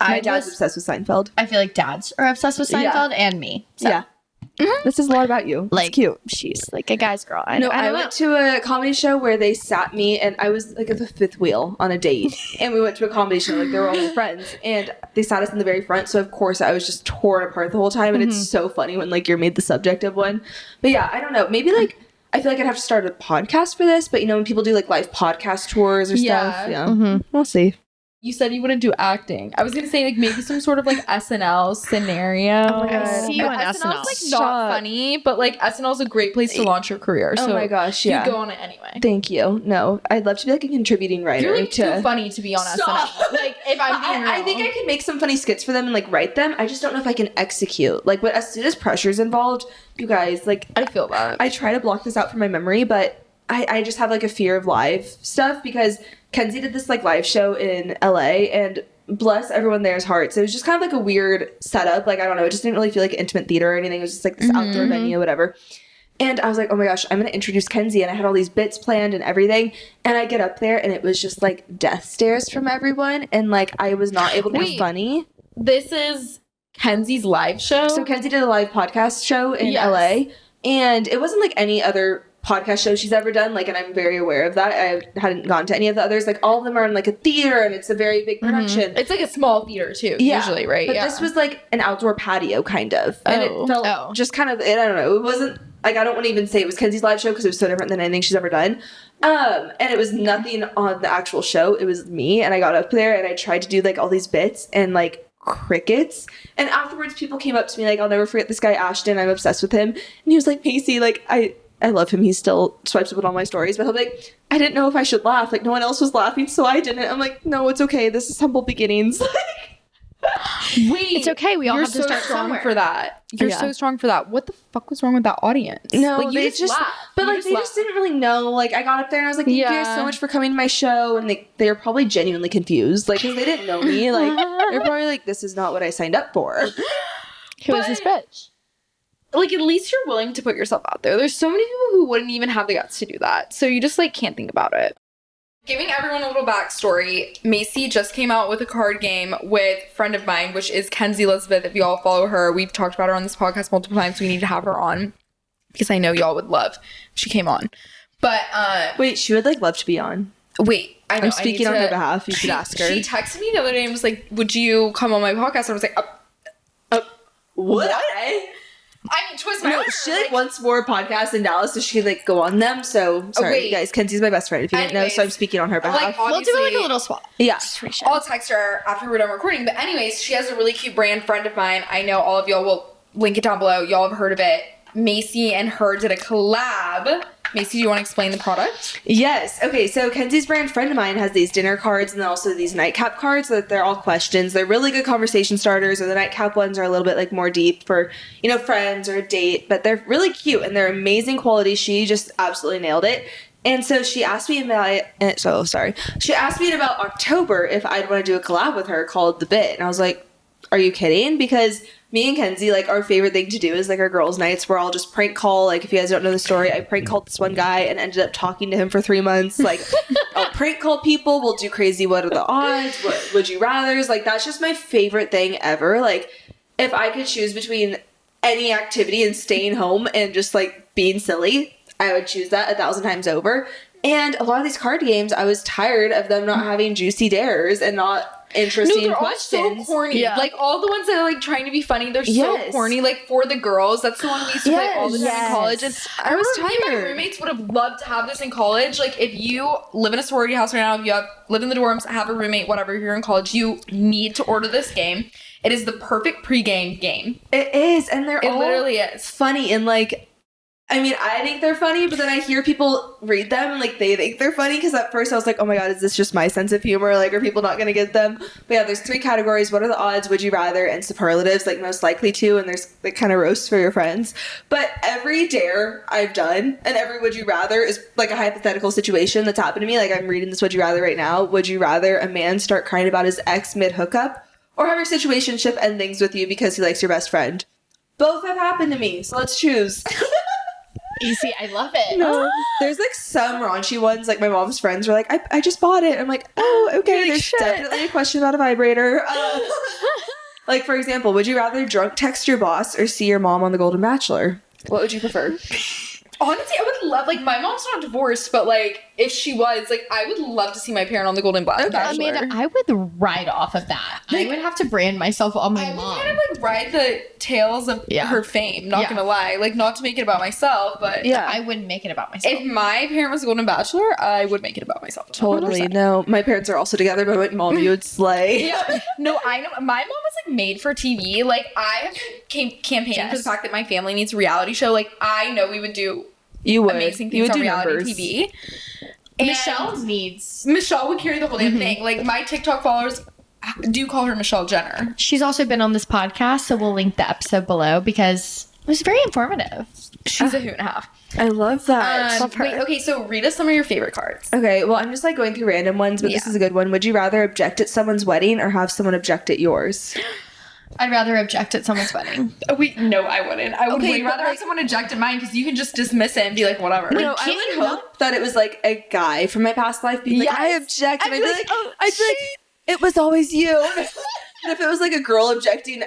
My dad's obsessed with Seinfeld. I feel like dads are obsessed with Seinfeld and me. So. Yeah. This is a lot about you. Like, it's cute. She's like a guy's girl. I went to a comedy show where they sat me, and I was like at the fifth wheel on a date, and we went to a comedy show. Like, they were all my friends, and they sat us in the very front. So of course I was just torn apart the whole time, and it's so funny when like you're made the subject of one. But yeah, I don't know. Maybe like I feel like I'd have to start a podcast for this. But you know, when people do like live podcast tours or stuff, we'll see. You said you wouldn't do acting. I was gonna say like maybe some sort of like SNL scenario. Oh my God, I see you on SNL's SNL. like not funny, but like SNL's a great place to launch your career. Oh so my gosh, yeah. you go on it anyway. Thank you. No, I'd love to be like a contributing writer. You're like too funny to be on SNL. Like if I'm being real. I think I could make some funny skits for them and like write them. I just don't know if I can execute. Like, but as soon as pressure's involved, you guys, like I feel that. I try to block this out from my memory, but I just have like a fear of live stuff because Kenzie did this like live show in LA, and bless everyone there's hearts. It was just kind of like a weird setup. Like, I don't know. It just didn't really feel like intimate theater or anything. It was just like this outdoor venue, whatever. And I was like, oh my gosh, I'm going to introduce Kenzie. And I had all these bits planned and everything. And I get up there and it was just like death stares from everyone. And like, I was not able to be funny. This is Kenzie's live show. So Kenzie did a live podcast show in LA. And it wasn't like any other podcast show she's ever done, like, and I'm very aware of that. I hadn't gone to any of the others. Like, all of them are in like a theater, and it's a very big production. It's like a small theater too, usually, right? But this was like an outdoor patio, kind of, and it felt just kind of. I don't know. It wasn't like, I don't want to even say it was Kenzie's live show because it was so different than anything she's ever done. And it was nothing on the actual show. It was me, and I got up there and I tried to do like all these bits and like crickets. And afterwards, people came up to me like, I'll never forget this guy Ashton. I'm obsessed with him, and he was like, Macy, like I love him. He still swipes up on all my stories, but he'll be like, I didn't know if I should laugh. Like, no one else was laughing, so I didn't. I'm like, no, it's okay. This is humble beginnings. Wait, it's okay. We all have to start strong somewhere. for that. You're so strong for that. What the fuck was wrong with that audience? No, like, they just laughed. but like they just didn't really know. Like, I got up there and I was like, thank you guys so much for coming to my show, and they were probably genuinely confused, like, because they didn't know me. Like, they're probably like, this is not what I signed up for. Who is this bitch? Like, at least you're willing to put yourself out there. There's so many people who wouldn't even have the guts to do that. So you just, like, can't think about it. Giving everyone a little backstory, Macy just came out with a card game with a friend of mine, which is Kenzie Elizabeth. If you all follow her, we've talked about her on this podcast multiple times. We need to have her on because I know y'all would love if she came on. But, wait, she would, like, love to be on. Wait, I know. I'm speaking on her behalf. You should ask her. She texted me the other day and was like, would you come on my podcast? And I was like, would I mean, twist my arm. She like wants more podcasts in Dallas, so she could like go on them. So sorry, guys. Kenzie's my best friend. If you didn't know, so I'm speaking on her behalf. Like, we'll do like a little swap. Yeah, I'll text her after we're done recording. But anyways, she has a really cute brand friend of mine. I know all of y'all will link it down below. Y'all have heard of it. Macy and her did a collab. Macy, do you want to explain the product? Yes. Okay, so Kenzie's brand friend of mine has these dinner cards and then also these nightcap cards that they're all questions. They're really good conversation starters, or the nightcap ones are a little bit like more deep for, you know, friends or a date, but they're really cute and they're amazing quality. She just absolutely nailed it. And so she asked me about She asked me in about October if I'd want to do a collab with her called The Bit. And I was like, are you kidding? Because me and Kenzie, like, our favorite thing to do is like our girls' nights where I'll just prank call. Like, if you guys don't know the story, I prank called this one guy and ended up talking to him for 3 months. Like, I'll prank call people. We'll do crazy what are the odds? What would you rathers? Like, that's just my favorite thing ever. Like, if I could choose between any activity and staying home and just like being silly, I would choose that 1,000 times over. And a lot of these card games, I was tired of them not having juicy dares and not interesting questions. All so corny. Yeah. Like, all the ones that are like trying to be funny, they're so corny. Like, For the Girls, that's the one we used to play all the time in college. And I was tired. Me and my roommates would have loved to have this in college. Like, if you live in a sorority house right now, if you live in the dorms, have a roommate, whatever, if you're in college, you need to order this game. It is the perfect pregame game. It is, and it literally is funny. And like, I mean, I think they're funny, but then I hear people read them and like they think they're funny, because at first I was like, oh my god, is this just my sense of humor? Like, are people not going to get them? But yeah, there's 3 categories. What are the odds? Would you rather? And superlatives, like most likely to. And there's like kind of roasts for your friends. But every dare I've done and every would you rather is like a hypothetical situation that's happened to me. Like, I'm reading this would you rather right now. Would you rather a man start crying about his ex mid hookup, or have your situationship end things with you because he likes your best friend? Both have happened to me, so let's choose. Easy, I love it. No, there's like some raunchy ones. Like my mom's friends were like, I just bought it. I'm like, oh, okay. Like, There's shit. definitely a question about a vibrator. Like for example, would you rather drunk text your boss or see your mom on The Golden Bachelor? What would you prefer? Honestly, I would love, like, my mom's not divorced, but, like, if she was, like, I would love to see my parent on The Golden Bachelor. Amanda, I would ride off of that. I would have to brand myself on my I would mom. kind of, like, ride the tails of her fame, not gonna lie. Like, not to make it about myself, but I wouldn't make it about myself. if my parent was a Golden Bachelor, I would make it about myself. Totally. 100%. No, my parents are also together, but my mom, you would slay. Yeah. No, I know. My mom was, like, made for TV. Like, I have campaigned for the fact that my family needs a reality show. Like, I know we would do You would. amazing You things would on do reality numbers. TV. Michelle would carry the whole damn thing. Like, my TikTok followers do call her Michelle Jenner. She's also been on this podcast, so we'll link the episode below because it was very informative. She's a hoot and a half. I love that. Wait, okay, so read us some of your favorite cards. Okay, well, I'm just like going through random ones, but this is a good one. Would you rather object at someone's wedding or have someone object at yours? I'd rather object at someone's wedding. No, I wouldn't. I would Okay, way but, rather have like- someone object at mine because you can just dismiss it and be like, whatever. No, I would hope that it was like a guy from my past life being like, I object. And I'd be like, I'd be like, it was always you. And if it was like a girl objecting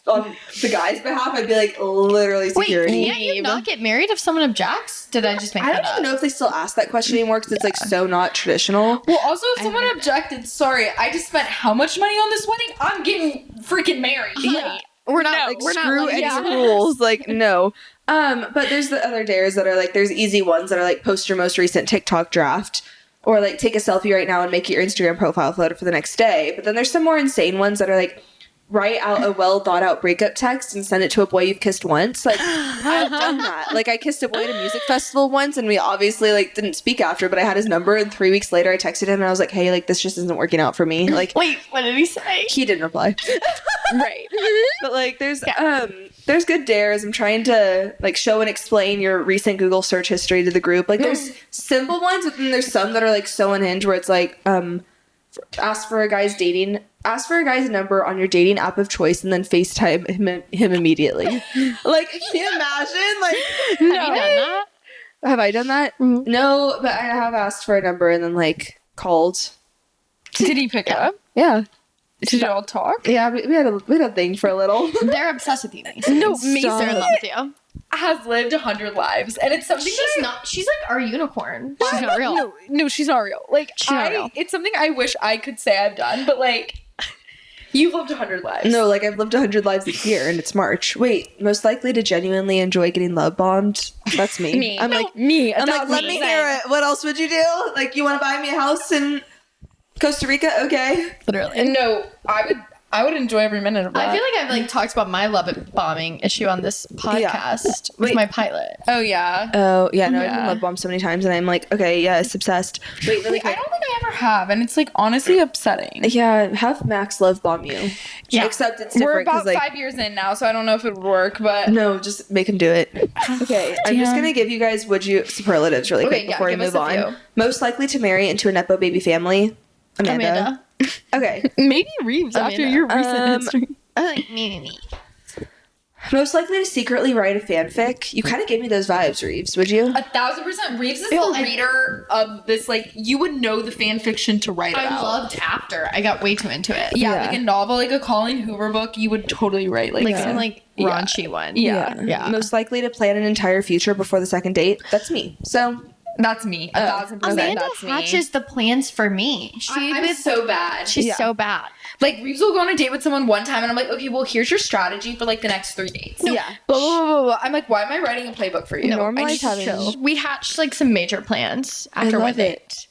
on the guy's behalf, I'd be like, literally security. Can't you not get married if someone objects? Did I just make I that don't up? even know if they still ask that question anymore because it's like so not traditional. Well, also, if someone objected, sorry, I just spent how much money on this wedding? I'm getting freaking married. Yeah. We're not Like, we're screw not any like, rules. Like, no. But there's the other dares that are like, there's easy ones that are like, post your most recent TikTok draft. Or like, take a selfie right now and make it your Instagram profile photo for the next day. But then there's some more insane ones that are like, write out a well thought out breakup text and send it to a boy you've kissed once. Like, I've done that. Like, I kissed a boy at a music festival once and we obviously like didn't speak after, but I had his number and 3 weeks later I texted him and I was like, hey, like this just isn't working out for me. Like, Wait, what did he say? he didn't reply. Right. But like there's good dares. I'm trying to like show and explain your recent Google search history to the group. Like there's simple ones, but then there's some that are like so unhinged where it's like ask for a guy's number on your dating app of choice and then FaceTime him immediately. Like, can you imagine? Like, Have you done that? have I done that? Mm-hmm. No, but I have asked for a number and then like called. Did he pick up? Yeah. Did y'all talk? Yeah, we had a thing for a little. They're obsessed with you, Macy. No, Macy, they're in love with you. Has lived 100 lives, and it's something She's not. She's like our unicorn. She's not real. No, she's not real. Like, She's not real. It's something I wish I could say I've done, but like, you've lived 100 lives. No, like I've lived 100 lives this year and it's March. Wait, most likely to genuinely enjoy getting love bombed? That's me. Me. I'm No, like, me. I'm like, let me hear it. What else would you do? Like, you want to buy me a house in Costa Rica? Okay. Literally. No, I would enjoy every minute of that. I feel like I've like talked about my love bombing issue on this podcast with Wait. my pilot. Oh yeah. Oh, yeah, no, I've Yeah. been love bombed so many times and I'm like, okay, yes, obsessed. Wait, really Like, I quick. don't think I ever have, and it's like honestly upsetting. Yeah, have Max love bomb you. Yeah. Except it's We're different because about like 5 years in now, so I don't know if it would work, but no, just make him do it. Okay, I'm just Damn. gonna give you guys superlatives really quick Okay, yeah, before we give us move a on. few. Most likely to marry into a nepo baby family. Amanda. Okay. maybe Reeves after Amanda. your recent history. I like me. Most likely to secretly write a fanfic. You kind of gave me those vibes, Reeves. Would you? 1,000%. Reeves is Well, the I- reader of this. Like, you would know the fan fiction to write I about. loved After. I got way too into it. Yeah, Yeah. like a novel, like a Colleen Hoover book, you would totally write like Like that. some like Yeah. raunchy one. Yeah. Yeah. Most likely to plan an entire future before the second date. That's me. So That's me. 1,000%. Amanda That's me. hatches the plans for me. I'm so bad. She's Yeah. so bad. Like, Reeves will go on a date with someone one time, and I'm like, okay, well, here's your strategy for like the next 3 dates. yeah. Blah, blah, blah, blah, blah. I'm like, why am I writing a playbook for you? Normalize having. We hatched like some major plans I after love one it.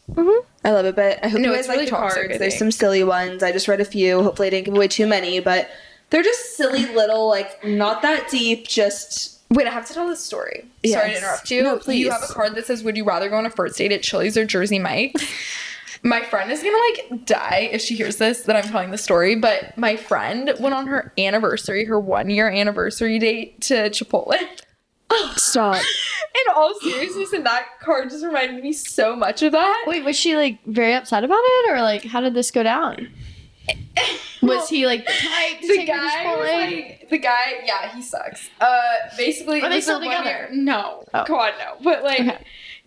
I love it, but I hope No, you it's guys like really the toxic, cards. I There's think. some silly ones. I just read a few. Hopefully, I didn't give away too many, but they're just silly little, like not that deep. Just Wait, I have to tell this story. Sorry to Yes. interrupt you. No, please. You have a card that says, would you rather go on a first date at Chili's or Jersey Mike's? My friend is gonna like die if she hears this that I'm telling the story, but my friend went on her anniversary, her 1 year anniversary date to Chipotle. stop. In all seriousness, and that card just reminded me so much of that. Wait, was she like very upset about it, or like how did this go down? Was he like the type to The take her to guy, Chipotle? yeah, he sucks. Basically, Are it they was still their together? No, Oh. God, no. But like, Okay.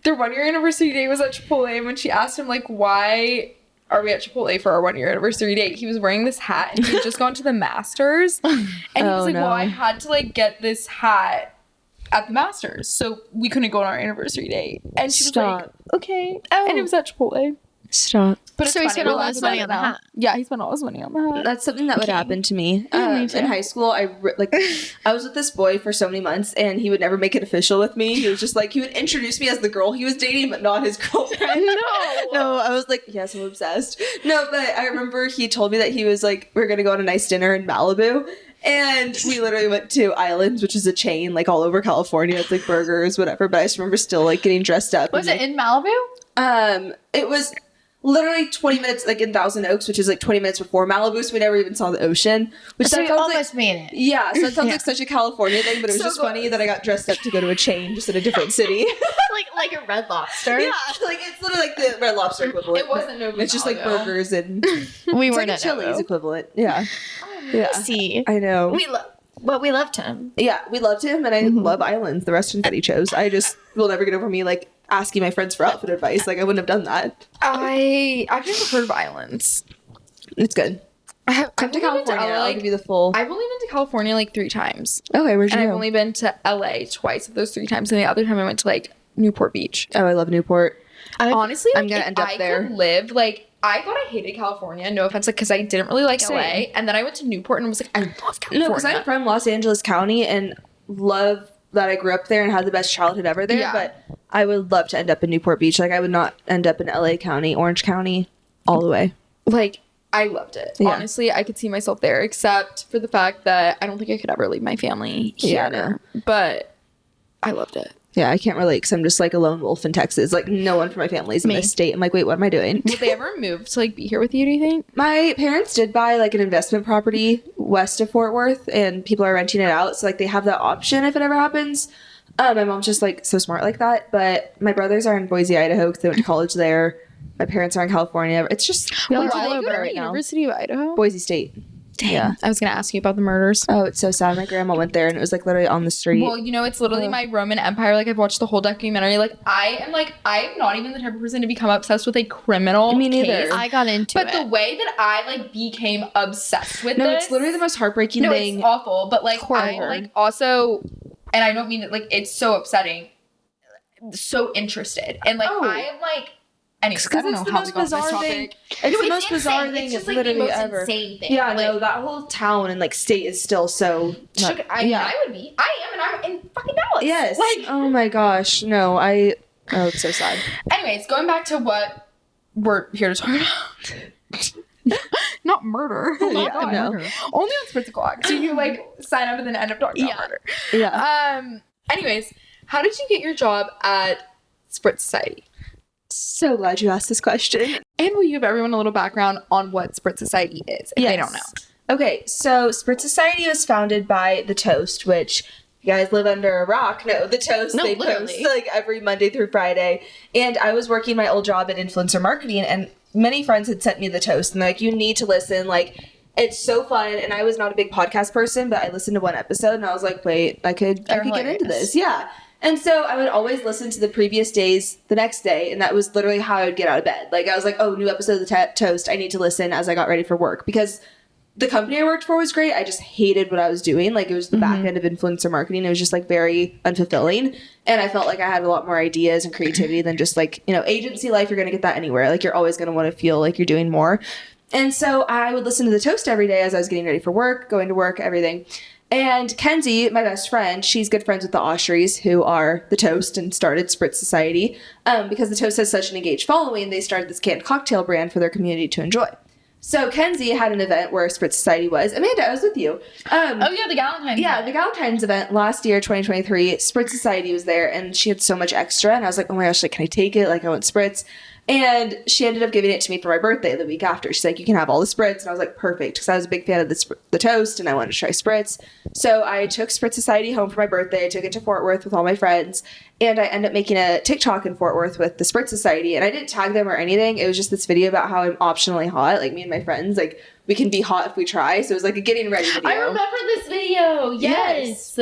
their 1 year anniversary date was at Chipotle, and when she asked him like, why are we at Chipotle for our 1 year anniversary date, he was wearing this hat, and he had just gone to the Masters, and he was like, well, I had to like get this hat at the Masters, so we couldn't go on our anniversary date. And she was like, okay. Oh. And it was at Chipotle. Stop. But it's So he funny, spent we're all laughing his money about on the it now. hat. Yeah, he spent all his money on the hat. That's something that would happen to me. me too. In high school, I was with this boy for so many months, and he would never make it official with me. He was just like, he would introduce me as the girl he was dating, but not his girlfriend. No, I was like, yes, I'm obsessed. No, but I remember he told me that he was like, we're gonna go on a nice dinner in Malibu. And we literally went to Islands, which is a chain like all over California. It's like burgers, whatever. But I just remember still like getting dressed up. Was and, it in Malibu? It was literally 20 minutes like in Thousand Oaks, which is like 20 minutes before Malibu, so we never even saw the ocean. Which So that you sounds almost made it. yeah, so that sounds Yeah. like such a California thing, but it was So just close. funny that I got dressed up to go to a chain just in a different city. like a Red Lobster. Yeah, like it's literally like the Red Lobster equivalent. It wasn't Nobu It's just like Malibu. burgers and We it's were like a at Chili's Chili's. equivalent. Yeah, yeah. See, I know. we loved him. Yeah, we loved him, and I love Islands, the restaurant that he chose. I just will never get over me like asking my friends for outfit advice. Like I wouldn't have done that. I've never heard of Islands. It's good. Come to California. I'll give you the full. I've only been to California like 3 times. Okay, where'd you And I've go? only been to LA twice of those 3 times. And the other time I went to like Newport Beach. Oh, I love Newport. Honestly, I'm like, gonna if end up I there. could live, like, I thought I hated California. No offense, like, because I didn't really like Same. LA. And then I went to Newport and was like, I love California. No, because I'm from Los Angeles County and love that I grew up there and had the best childhood ever there. Yeah. But I would love to end up in Newport Beach. Like I would not end up in LA County, Orange County, all the way. Like, I loved it. Yeah. Honestly, I could see myself there, except for the fact that I don't think I could ever leave my family here. Yeah, I know. But I loved it. Yeah, I can't relate because I'm just like a lone wolf in Texas. Like no one from my family's in Me. this state. I'm like, wait, what am I doing? Would they ever move to like be here with you, do you think? My parents did buy like an investment property west of Fort Worth, and people are renting it out. So like they have that option if it ever happens. My mom's just like so smart like that. But my brothers are in Boise, Idaho, because they went to college there. My parents are in California. It's just We all it's all all Did they over go to right the now. University of Idaho? Boise State. Yeah. I was gonna ask you about the murders. Oh, it's so sad. My grandma went there, and it was like literally on the street. Well, you know, it's literally my Roman Empire. Like, I've watched the whole documentary. Like, I'm not even the type of person to become obsessed with a criminal Me neither. case. I got into But it. the way that I like became obsessed with no, this, it's literally the most heartbreaking no, thing. it's awful. But like, I Horror. like also, and I don't mean it like it's so upsetting. So interested, and like Oh. I am like. Anyways, I Because don't it's know the how most we got on this bizarre topic. thing. It's the most bizarre insane. thing It's just it's like the literally most ever. insane thing. Yeah, like, no, that whole town and like state is still so. I mean, I would be. I am, and I'm in fucking Dallas. Yes. Like, Oh my gosh. No, Oh, it's so sad. anyways, going back to what we're here to talk about. Not murder. Oh my Yeah, God. no. Only on Spritz o'clock. So you like sign up and then end up talking about murder. Yeah. Anyways, how did you get your job at Spritz Society? So glad you asked this question. And will you give everyone a little background on what Spritz Society is if they don't know? Okay, so Spritz Society was founded by The Toast, which you guys live under a rock. No, The Toast. No, they literally. post like every Monday through Friday. And I was working my old job in influencer marketing, and many friends had sent me The Toast, and they're like, you need to listen. Like, it's so fun. And I was not a big podcast person, but I listened to one episode, and I was like, wait, I could get into hilarious. this. Yeah. And so I would always listen to the previous days the next day, and that was literally how I would get out of bed. Like, I was like, oh, new episode of The Toast. I need to listen as I got ready for work, because the company I worked for was great. I just hated what I was doing. Like, it was the back end of influencer marketing. It was just like very unfulfilling. And I felt like I had a lot more ideas and creativity than just like, you know, agency life. You're going to get that anywhere. Like, you're always going to want to feel like you're doing more. And so I would listen to The Toast every day as I was getting ready for work, going to work, everything. And Kenzie, my best friend, she's good friends with the Austries, who are The Toast and started Spritz Society. Because The Toast has such an engaged following, they started this canned cocktail brand for their community to enjoy. So Kenzie had an event where Spritz Society was. Amanda, I was with you. Oh yeah, the Galentine's. Yeah, the Galentine's event last year, 2023. Spritz Society was there, and she had so much extra, and I was like, oh my gosh, like, can I take it? Like, I want Spritz. And she ended up giving it to me for my birthday the week after. She's like, you can have all the Spritz. And I was like, perfect. Because I was a big fan of the toast and I wanted to try Spritz. So I took Spritz Society home for my birthday. I took it to Fort Worth with all my friends. And I ended up making a TikTok in Fort Worth with the Spritz Society. And I didn't tag them or anything. It was just this video about how I'm optionally hot. Like, me and my friends, like, we can be hot if we try. So it was like a getting ready video. I remember this video. Yes.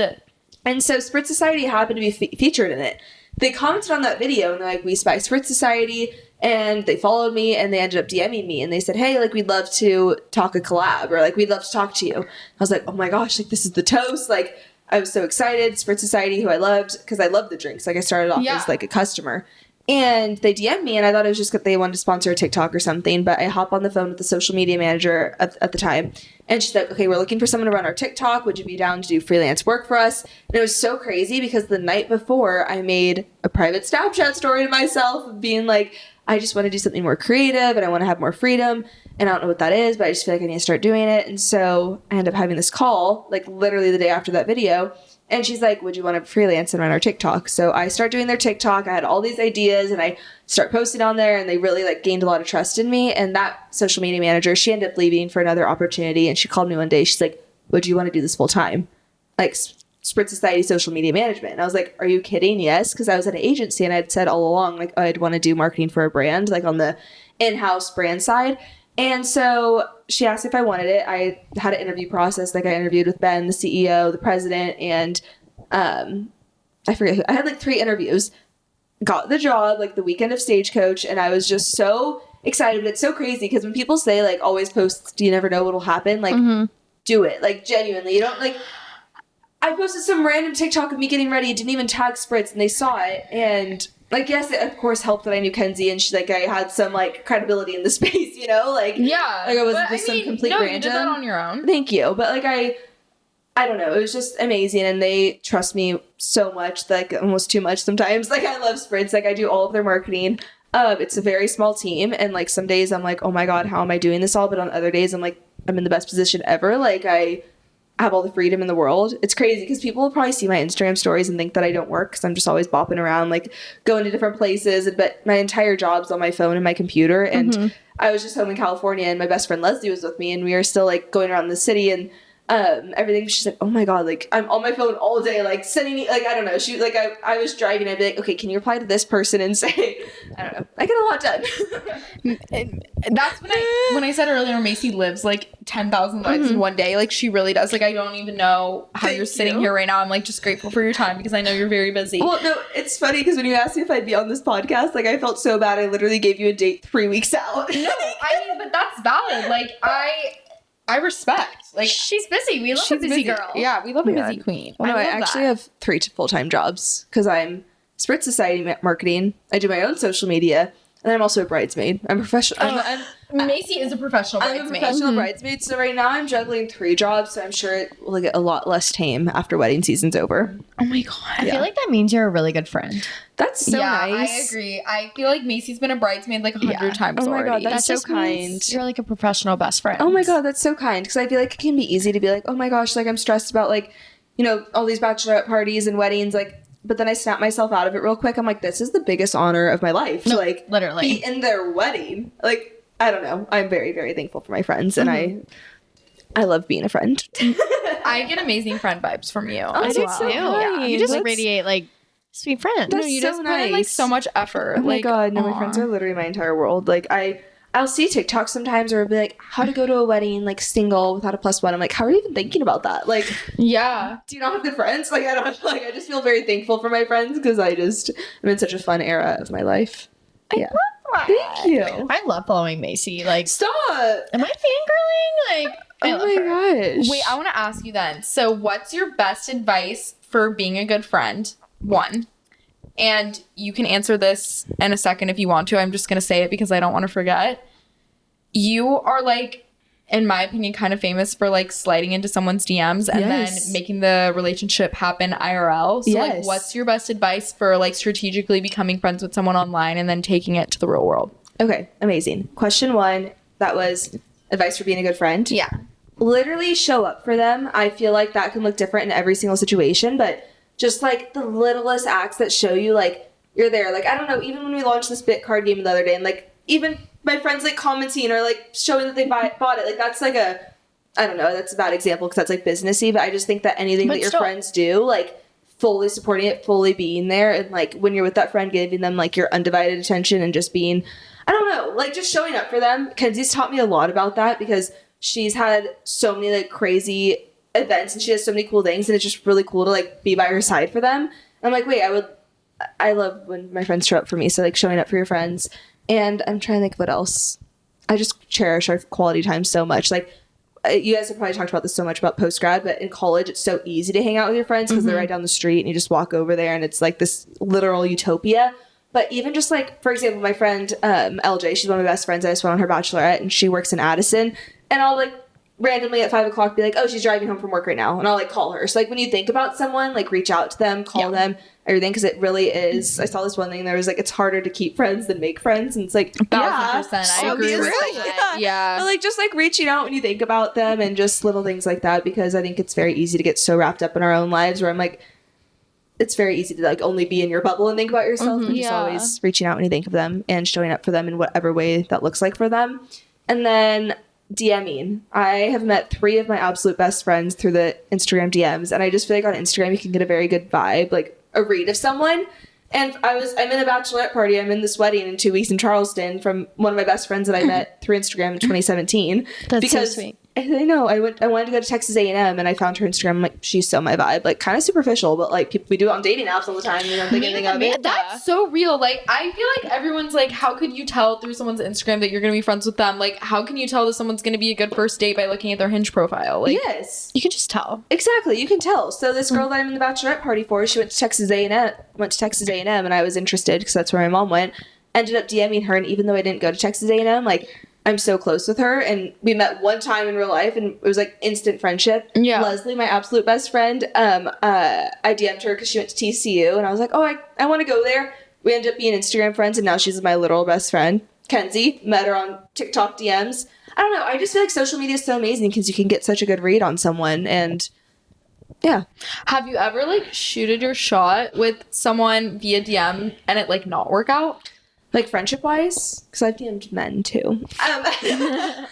And so Spritz Society happened to be featured in it. They commented on that video and they're like, we spy Spritz Society. And they followed me and they ended up DMing me and they said, hey, like, we'd love to talk a collab, or like, we'd love to talk to you. I was like, oh my gosh, like, this is the toast. Like, I was so excited. Spritz Society, who I loved, because I love the drinks. Like, I started off as like a customer. And they DM'd me and I thought it was just that they wanted to sponsor a TikTok or something. But I hop on the phone with the social media manager at the time. And she's like, okay, we're looking for someone to run our TikTok. Would you be down to do freelance work for us? And it was so crazy because the night before I made a private Snapchat story to myself of being like, I just want to do something more creative and I want to have more freedom. And I don't know what that is, but I just feel like I need to start doing it. And so I end up having this call, like literally the day after that video. And she's like, would you want to freelance and run our TikTok? So I start doing their TikTok. I had all these ideas and I start posting on there and they really like gained a lot of trust in me. And that social media manager, she ended up leaving for another opportunity. And she called me one day. She's like, would you want to do this full time? Like Spritz Society social media management. And I was like, are you kidding? Yes. Because I was at an agency and I'd said all along, like, I'd want to do marketing for a brand, like on the in-house brand side. And so she asked if I wanted it. I had an interview process. Like, I interviewed with Ben, the CEO, the president, and I forget who. I had like 3 interviews. Got the job like the weekend of Stagecoach, and I was just so excited. But it's so crazy because when people say like always post, you never know what'll happen. Like, do it. Like, genuinely, you don't like. I posted some random TikTok of me getting ready. It didn't even tag Spritz, and they saw it. And like, yes, it of course helped that I knew Kenzie, and she's like, I had some like credibility in the space, you know, like, yeah, like I wasn't just some complete random. You did that on your own. Thank you, but like I don't know, it was just amazing, and they trust me so much, like almost too much sometimes. Like, I love Spritz, like I do all of their marketing. It's a very small team, and like some days I'm like, oh my god, how am I doing this all? But on other days I'm like, I'm in the best position ever. Like, I have all the freedom in the world. It's crazy because people will probably see my Instagram stories and think that I don't work because I'm just always bopping around, like going to different places. But my entire job's on my phone and my computer. And I was just home in California and my best friend Leslie was with me and we were still like going around the city and everything. She's like, oh my god, like I'm on my phone all day, like sending me, like, I don't know. She like, I was driving. I'd be like, okay, can you reply to this person and say, I don't know. I get a lot done. That's when I said earlier, Macy lives like 10,000 lives in one day. Like, she really does. Like, I don't even know how you're sitting here right now. I'm like just grateful for your time because I know you're very busy. Well, no, it's funny because when you asked me if I'd be on this podcast, like I felt so bad. I literally gave you a date 3 weeks out. No, I mean, but that's valid. Like, I respect. Like, she's busy. We love a busy girl. Yeah, we love a busy queen. Well, no, I actually have 3 full-time jobs because I'm Spritz Society marketing. I do my own social media, and I'm also a bridesmaid. I'm professional. Macy is a professional bridesmaid. I'm a professional bridesmaid, so right now I'm juggling 3 jobs, so I'm sure it will get a lot less tame after wedding season's over. Oh my god. I feel like that means you're a really good friend. That's so nice. I agree. I feel like Macy's been a bridesmaid like 100 times already. Oh my god, that's so kind. You're like a professional best friend. Oh my god, that's so kind. Because I feel like it can be easy to be like, oh my gosh, like I'm stressed about like, you know, all these bachelorette parties and weddings, like, but then I snap myself out of it real quick. I'm like, this is the biggest honor of my life. No, to like literally be in their wedding. Like, I don't know. I'm very, very thankful for my friends, and I love being a friend. I get amazing friend vibes from you. I do too. Yeah. You just radiate like sweet friends. That's you so just nice. put in like so much effort. Oh my god, no, aw. my friends are literally my entire world. Like, I'll see TikTok sometimes where it'll be like, how to go to a wedding like single without a +1. I'm like, how are you even thinking about that? Like, yeah. do you not have good friends? Like, I don't like. I just feel very thankful for my friends because I'm in such a fun era of my life. Yeah. Thank you. I love following Macy. Like, Stop. am I fangirling? Like, I Oh love my her. gosh. Wait, I want to ask you then. So, what's your best advice for being a good friend? 1. And you can answer this in a second if you want to. I'm just going to say it because I don't want to forget. You are like, in my opinion, kind of famous for like sliding into someone's DMs and Yes. then making the relationship happen IRL. So like, Yes. what's your best advice for like strategically becoming friends with someone online and then taking it to the real world? Okay, amazing. Question 1, that was advice for being a good friend. Yeah. Literally show up for them. I feel like that can look different in every single situation, but just like the littlest acts that show you like you're there. Like, I don't know, even when we launched this Bit card game the other day, and like even my friends like commenting or like showing that they bought it, like that's like I don't know, that's a bad example because that's like businessy, but I just think that anything that your friends do, like fully supporting it, fully being there, and like when you're with that friend, giving them like your undivided attention and just being, I don't know, like just showing up for them. Kenzie's taught me a lot about that because she's had so many like crazy events and she has so many cool things, and it's just really cool to like be by her side for them. And I'm like, wait, I love when my friends show up for me. So like showing up for your friends. And I'm trying to think of what else. I just cherish our quality time so much. Like, you guys have probably talked about this so much about post-grad, but in college, it's so easy to hang out with your friends because they're right down the street and you just walk over there and it's like this literal utopia. But even just like, for example, my friend LJ, she's one of my best friends. I just went on her bachelorette and she works in Addison. And I'll like randomly at 5 o'clock be like, oh, she's driving home from work right now. And I'll like call her. So like when you think about someone, like reach out to them, call them, everything, because it really is. I saw this one thing, there was like, it's harder to keep friends than make friends. And it's like, 1,000%. I agree with that. Yeah. But like just like reaching out when you think about them and just little things like that, because I think it's very easy to get so wrapped up in our own lives where I'm like, it's very easy to like only be in your bubble and think about yourself, but just always reaching out when you think of them and showing up for them in whatever way that looks like for them. And then DMing. I have met 3 of my absolute best friends through the Instagram DMs, and I just feel like on Instagram you can get a very good vibe, like a read of someone. And I'm in a bachelorette party. I'm in this wedding in 2 weeks in Charleston from one of my best friends that I met through Instagram in 2017. That's because so sweet. I know I wanted to go to Texas A&M, and I found her Instagram. I'm like, she's so my vibe. Like, kind of superficial, but like we do it on dating apps all the time. You don't think anything of it. That's so real. Like, I feel like everyone's like, how could you tell through someone's Instagram that you're gonna be friends with them? Like, how can you tell that someone's gonna be a good first date by looking at their Hinge profile? Like, yes, You can just tell. exactly. You can tell. So this girl that I'm in the bachelorette party for, she went to Texas A&M. And I was interested because that's where my mom went. Ended up DMing her, and even though I didn't go to Texas A&M, like, I'm so close with her, and we met one time in real life, and it was like instant friendship. Yeah. Leslie, my absolute best friend, I DM'd her because she went to TCU, and I was like, oh, I want to go there. We ended up being Instagram friends, and now she's my literal best friend. Kenzie, met her on TikTok DMs. I don't know. I just feel like social media is so amazing because you can get such a good read on someone, and yeah. have you ever like shooted your shot with someone via DM and it like not work out? Like friendship wise, because I've DM'd men too. I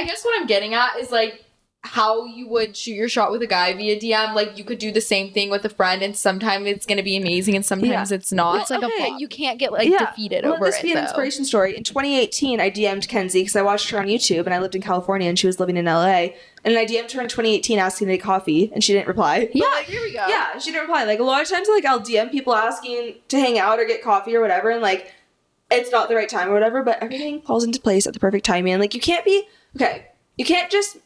guess what I'm getting at is like how you would shoot your shot with a guy via DM. Like, you could do the same thing with a friend, and sometimes it's going to be amazing and sometimes it's not. It's like a flop. You can't get like defeated over this it be an though. inspiration story. In 2018, I DM'd Kenzie because I watched her on YouTube, and I lived in California and she was living in LA. And I DM'd her in 2018 asking to get coffee, and she didn't reply. Yeah, here we go. Yeah, she didn't reply. Like, a lot of times, like, I'll DM people asking to hang out or get coffee or whatever, and like, it's not the right time or whatever, but everything falls into place at the perfect timing. And like, you can't just,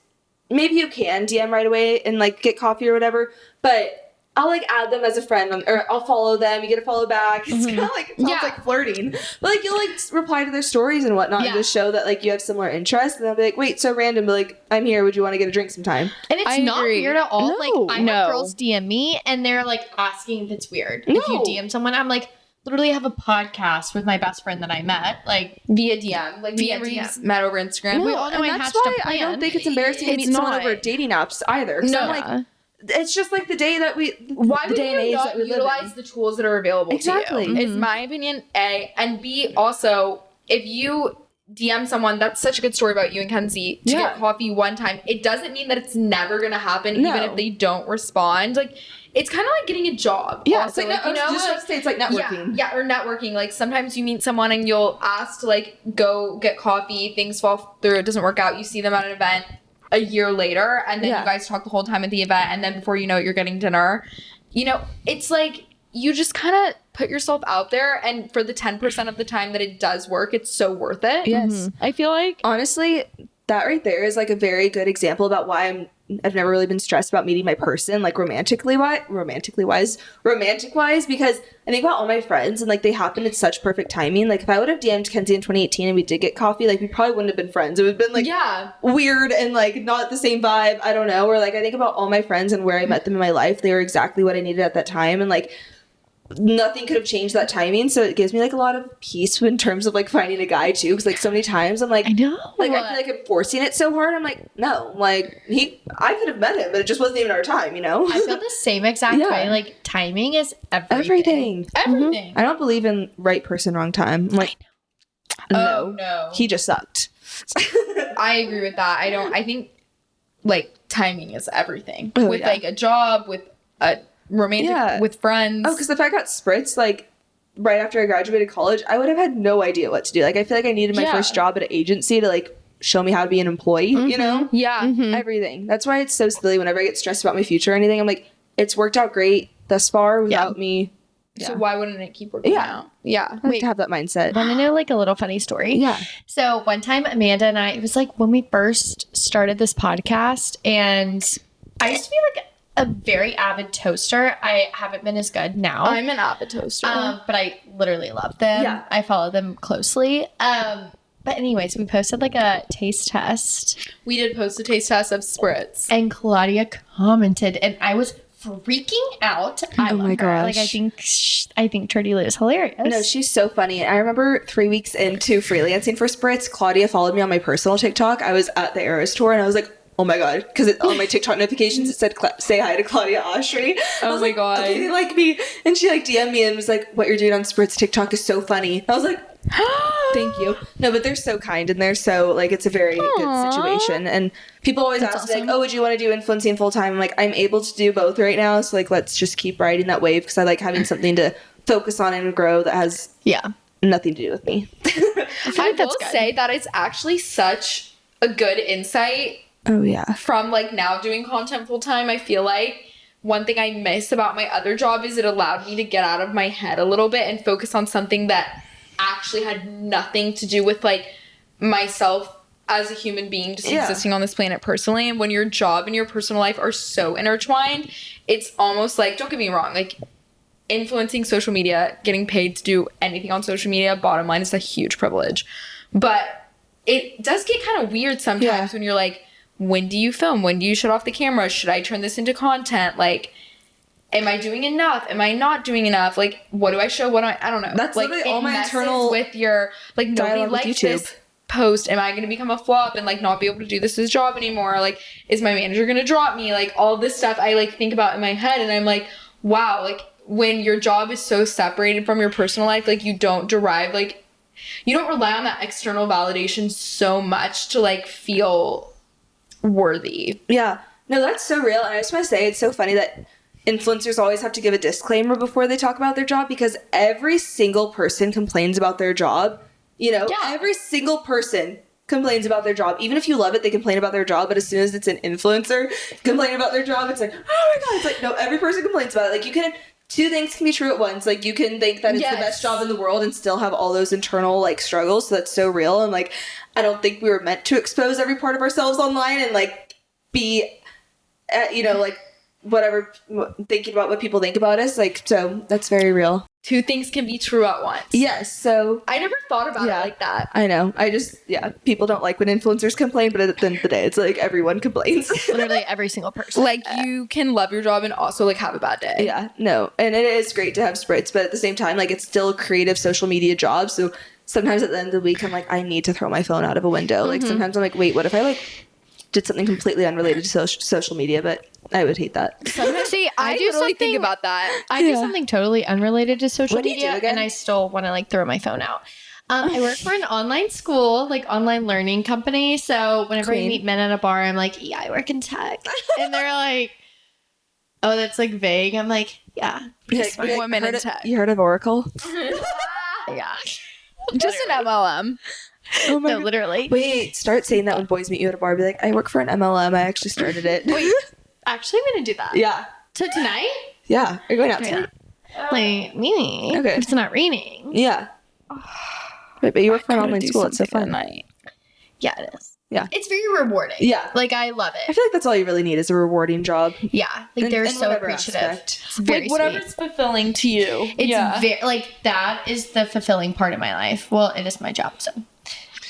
maybe you can DM right away and like get coffee or whatever, but I'll like add them as a friend or I'll follow them. You get a follow back. It's kind of like, it sounds like flirting, but like you'll like reply to their stories and whatnot and just show that like you have similar interests, and they'll be like, wait, so random, but like, I'm here. Would you want to get a drink sometime? And it's not weird at all. No. Like, I have girls DM me and they're like asking if it's weird. If you DM someone, I'm like, literally have a podcast with my best friend that I met, like Via DM. Like, Via me and DM. met over Instagram. No, We all know and I that's hatched a why I don't plan. think it's embarrassing to It's meet someone not. over dating apps either. 'Cause I'm like, it's just like the day that Why the would day and you age not that we live utilize in. the tools that are available Exactly. to you? Is my opinion, A. And B, also, if you DM someone, that's such a good story about you and Kenzie, to get coffee one time, it doesn't mean that it's never going to happen, even if they don't respond. Like, it's kind of like getting a job. Yeah, also. it's like, you know, just like, to say it's like networking. Yeah, or networking. Like, sometimes you meet someone and you'll ask to like go get coffee, things fall through, it doesn't work out, you see them at an event a year later, and then you guys talk the whole time at the event, and then before you know it, you're getting dinner. You know, it's like, you just kind of put yourself out there, and for the 10% of the time that it does work, it's so worth it. Yes. I feel like Honestly, that right there is like a very good example about why I've never really been stressed about meeting my person, like romantic wise, because I think about all my friends and like they happened at such perfect timing. Like, if I would have DM'd Kenzie in 2018 and we did get coffee, like we probably wouldn't have been friends. It would have been like weird and like not the same vibe. I don't know. Or like, I think about all my friends and where I met them in my life. They were exactly what I needed at that time. And like nothing could have changed that timing. So it gives me like a lot of peace in terms of like finding a guy too. Because like so many times I'm like, I know. like I feel like I'm forcing it so hard. I'm like, no, like I could have met him, but it just wasn't even our time, you know? I feel the same exact Yeah. way. Like timing is everything. Everything. I don't believe in right person, wrong time. I'm like, no, no. he just sucked. I agree with that. I think like timing is everything. Oh, with yeah. like a job, with a romantic, Yeah. with friends. Oh, because if I got Spritz, like, right after I graduated college, I would have had no idea what to do. Like, I feel like I needed my Yeah. first job at an agency to, like, show me how to be an employee, you know? Yeah. Everything. That's why it's so silly whenever I get stressed about my future or anything. I'm like, it's worked out great thus far without me. So why wouldn't it keep working out? Yeah. I like to have that mindset. Want to know like a little funny story? Yeah. So one time Amanda and I, it was like when we first started this podcast, and I used to be like a very avid toaster. I haven't been as good now. I'm an avid toaster. But I literally love them. Yeah. I follow them closely. But anyways, we posted like a taste test, We did post a taste test of Spritz. and Claudia commented, and I was freaking out. I Oh love my her. gosh. Like I think Turdy Lou is hilarious. No, she's so funny. I remember 3 weeks into freelancing for Spritz, Claudia followed me on my personal TikTok. I was at the Eras tour and I was like, oh my God. Because on my TikTok notifications, it said, say hi to Claudia Oshry. I was my like, God. okay, they like me. And she like DM'd me and was like, what you're doing on Spritz TikTok is so funny. I was like, thank you. No, but they're so kind and they're so like, it's a very good situation. And people always ask me like, oh, would you want to do influencing full time? I'm like, I'm able to do both right now. So like, let's just keep riding that wave because I like having something to focus on and grow that has nothing to do with me. I will say that it's actually such a good insight Oh yeah. from like now doing content full time. I feel like one thing I miss about my other job is it allowed me to get out of my head a little bit and focus on something that actually had nothing to do with like myself as a human being just existing on this planet personally. And when your job and your personal life are so intertwined, it's almost like, don't get me wrong, like influencing social media, getting paid to do anything on social media, bottom line, is a huge privilege. But it does get kind of weird sometimes when you're like, when do you film? When do you shut off the camera? Should I turn this into content? Like, am I doing enough? Am I not doing enough? Like, what do I show? What do I don't know. That's like literally all my messes internal with your like nobody dialogue with likes YouTube. this post. Am I going to become a flop and like not be able to do this as a job anymore? Like, is my manager going to drop me? Like, all this stuff I like think about in my head, and I'm like, wow, like when your job is so separated from your personal life, like you don't derive like you don't rely on that external validation so much to like feel worthy. Yeah. No, that's so real. And I just want to say it's so funny that influencers always have to give a disclaimer before they talk about their job because every single person complains about their job. You know, every single person complains about their job. Even if you love it, they complain about their job. But as soon as it's an influencer complaining about their job, it's like, oh my God. It's like, no, every person complains about it. Like you can, two things can be true at once. Like you can think that it's the best job in the world and still have all those internal like struggles. So that's so real. And like, I don't think we were meant to expose every part of ourselves online and like be, you know, like whatever, thinking about what people think about us. Like, so that's very real. Two things can be true at once. Yes. So I never thought about it like that. I know. I just, people don't like when influencers complain, but at the end of the day, it's like everyone complains. Literally every single person. Like you can love your job and also like have a bad day. Yeah, no. And it is great to have Spritz, but at the same time, like it's still a creative social media job. So sometimes at the end of the week, I'm like, I need to throw my phone out of a window. Like sometimes I'm like, wait, what if I like did something completely unrelated to social media? But I would hate that. See, I do totally something think about that. I do something totally unrelated to social What do you do media, again? and I still want to like throw my phone out. I work for an online school, like online learning company. So whenever I meet men at a bar, I'm like, yeah, I work in tech, and they're like, oh, that's like vague. I'm like, yeah, Women in tech. You heard of Oracle? yeah, Just an MLM. Oh my no, God. literally. Wait, start saying that when boys meet you at a bar. Be like, I work for an MLM. I actually started it. Wait, actually, I'm gonna do that. Yeah. So tonight, Yeah. Are you going out tonight? like me, Okay. if it's not raining. Yeah. Wait, but you work for an online school. It's so fun. Night. Yeah, it is. Yeah. It's very rewarding. Yeah. Like I love I it. feel like that's all you really need is a rewarding job. Yeah, like they're In so whatever appreciative. aspect. It's very Like whatever's fulfilling to you. It's very like that is the fulfilling part of my life. Well, it is my job, so.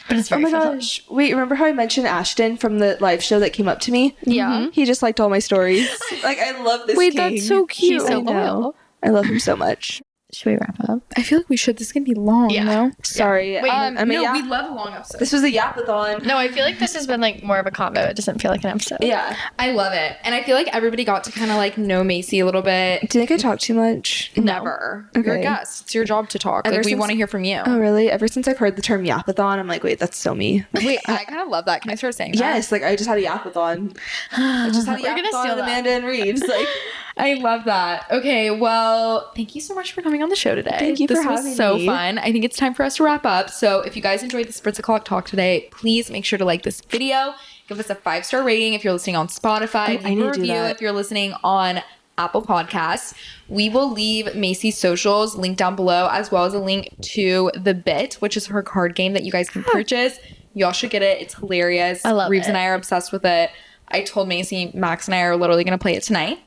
But it's Oh very my fulfilling. gosh. Wait, remember how I mentioned Ashton from the live show that came up to me? Yeah. He just liked all my stories. Like, I love this Wait, king. that's so cute. He's so I know. loyal. I love him so much. Should we wrap up? I feel like we should. This is gonna be long. Yeah. No. Sorry. Wait, We love a long episode. This was a yapathon. No, I feel like this has been like more of a convo. It doesn't feel like an episode. Yeah. I love it, and I feel like everybody got to kind of like know Macy a little bit. Do you think I talk too much? Never. You're a Okay. guest. It's your job to talk. Ever Like we since- want to hear from you. Oh, really? Ever since I've heard the term yapathon, I'm like, wait, that's so me. Wait, I kind of love that. Can I start saying that? Yes, like I just had a yapathon. I just had a We're gonna yapathon steal with that. Amanda and Reeves. Like, I love that. Okay, well, thank you so much for coming on the show today. Thank you for This was having so me. fun. I think it's time for us to wrap up. So if you guys enjoyed the Spritz O'Clock talk today, please make sure to like this video. Give us a 5-star rating if you're listening on Spotify. Oh, Leave I a need to do review that. if you're listening on Apple Podcasts. We will leave Macy's socials linked down below, as well as a link to the Bit, which is her card game that you guys can purchase. Y'all should get it. It's hilarious. I love Reeves it. and I are obsessed with it. I told Macy, Max and I are literally going to play it tonight.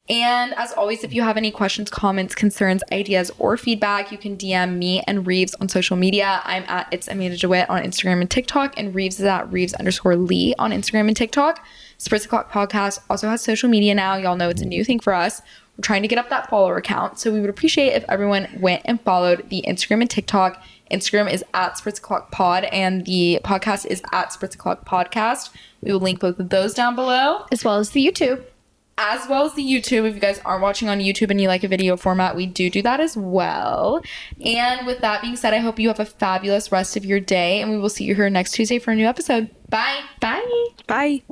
And as always, if you have any questions, comments, concerns, ideas, or feedback, you can DM me and Reeves on social media. I'm at It's Amanda DeWitt on Instagram and TikTok, and Reeves is at Reeves_Lee on Instagram and TikTok. Spritz O'Clock Podcast also has social media now. Y'all know it's a new thing for us. We're trying to get up that follower count, so we would appreciate if everyone went and followed the Instagram and TikTok. Instagram is at Spritz O'Clock Pod, and the podcast is at Spritz O'Clock Podcast. We will link both of those down below, As well as the YouTube. as well as the YouTube. If you guys aren't watching on YouTube and you like a video format, we do that as well. And with that being said, I hope you have a fabulous rest of your day, and we will see you here next Tuesday for a new episode. Bye. Bye. bye.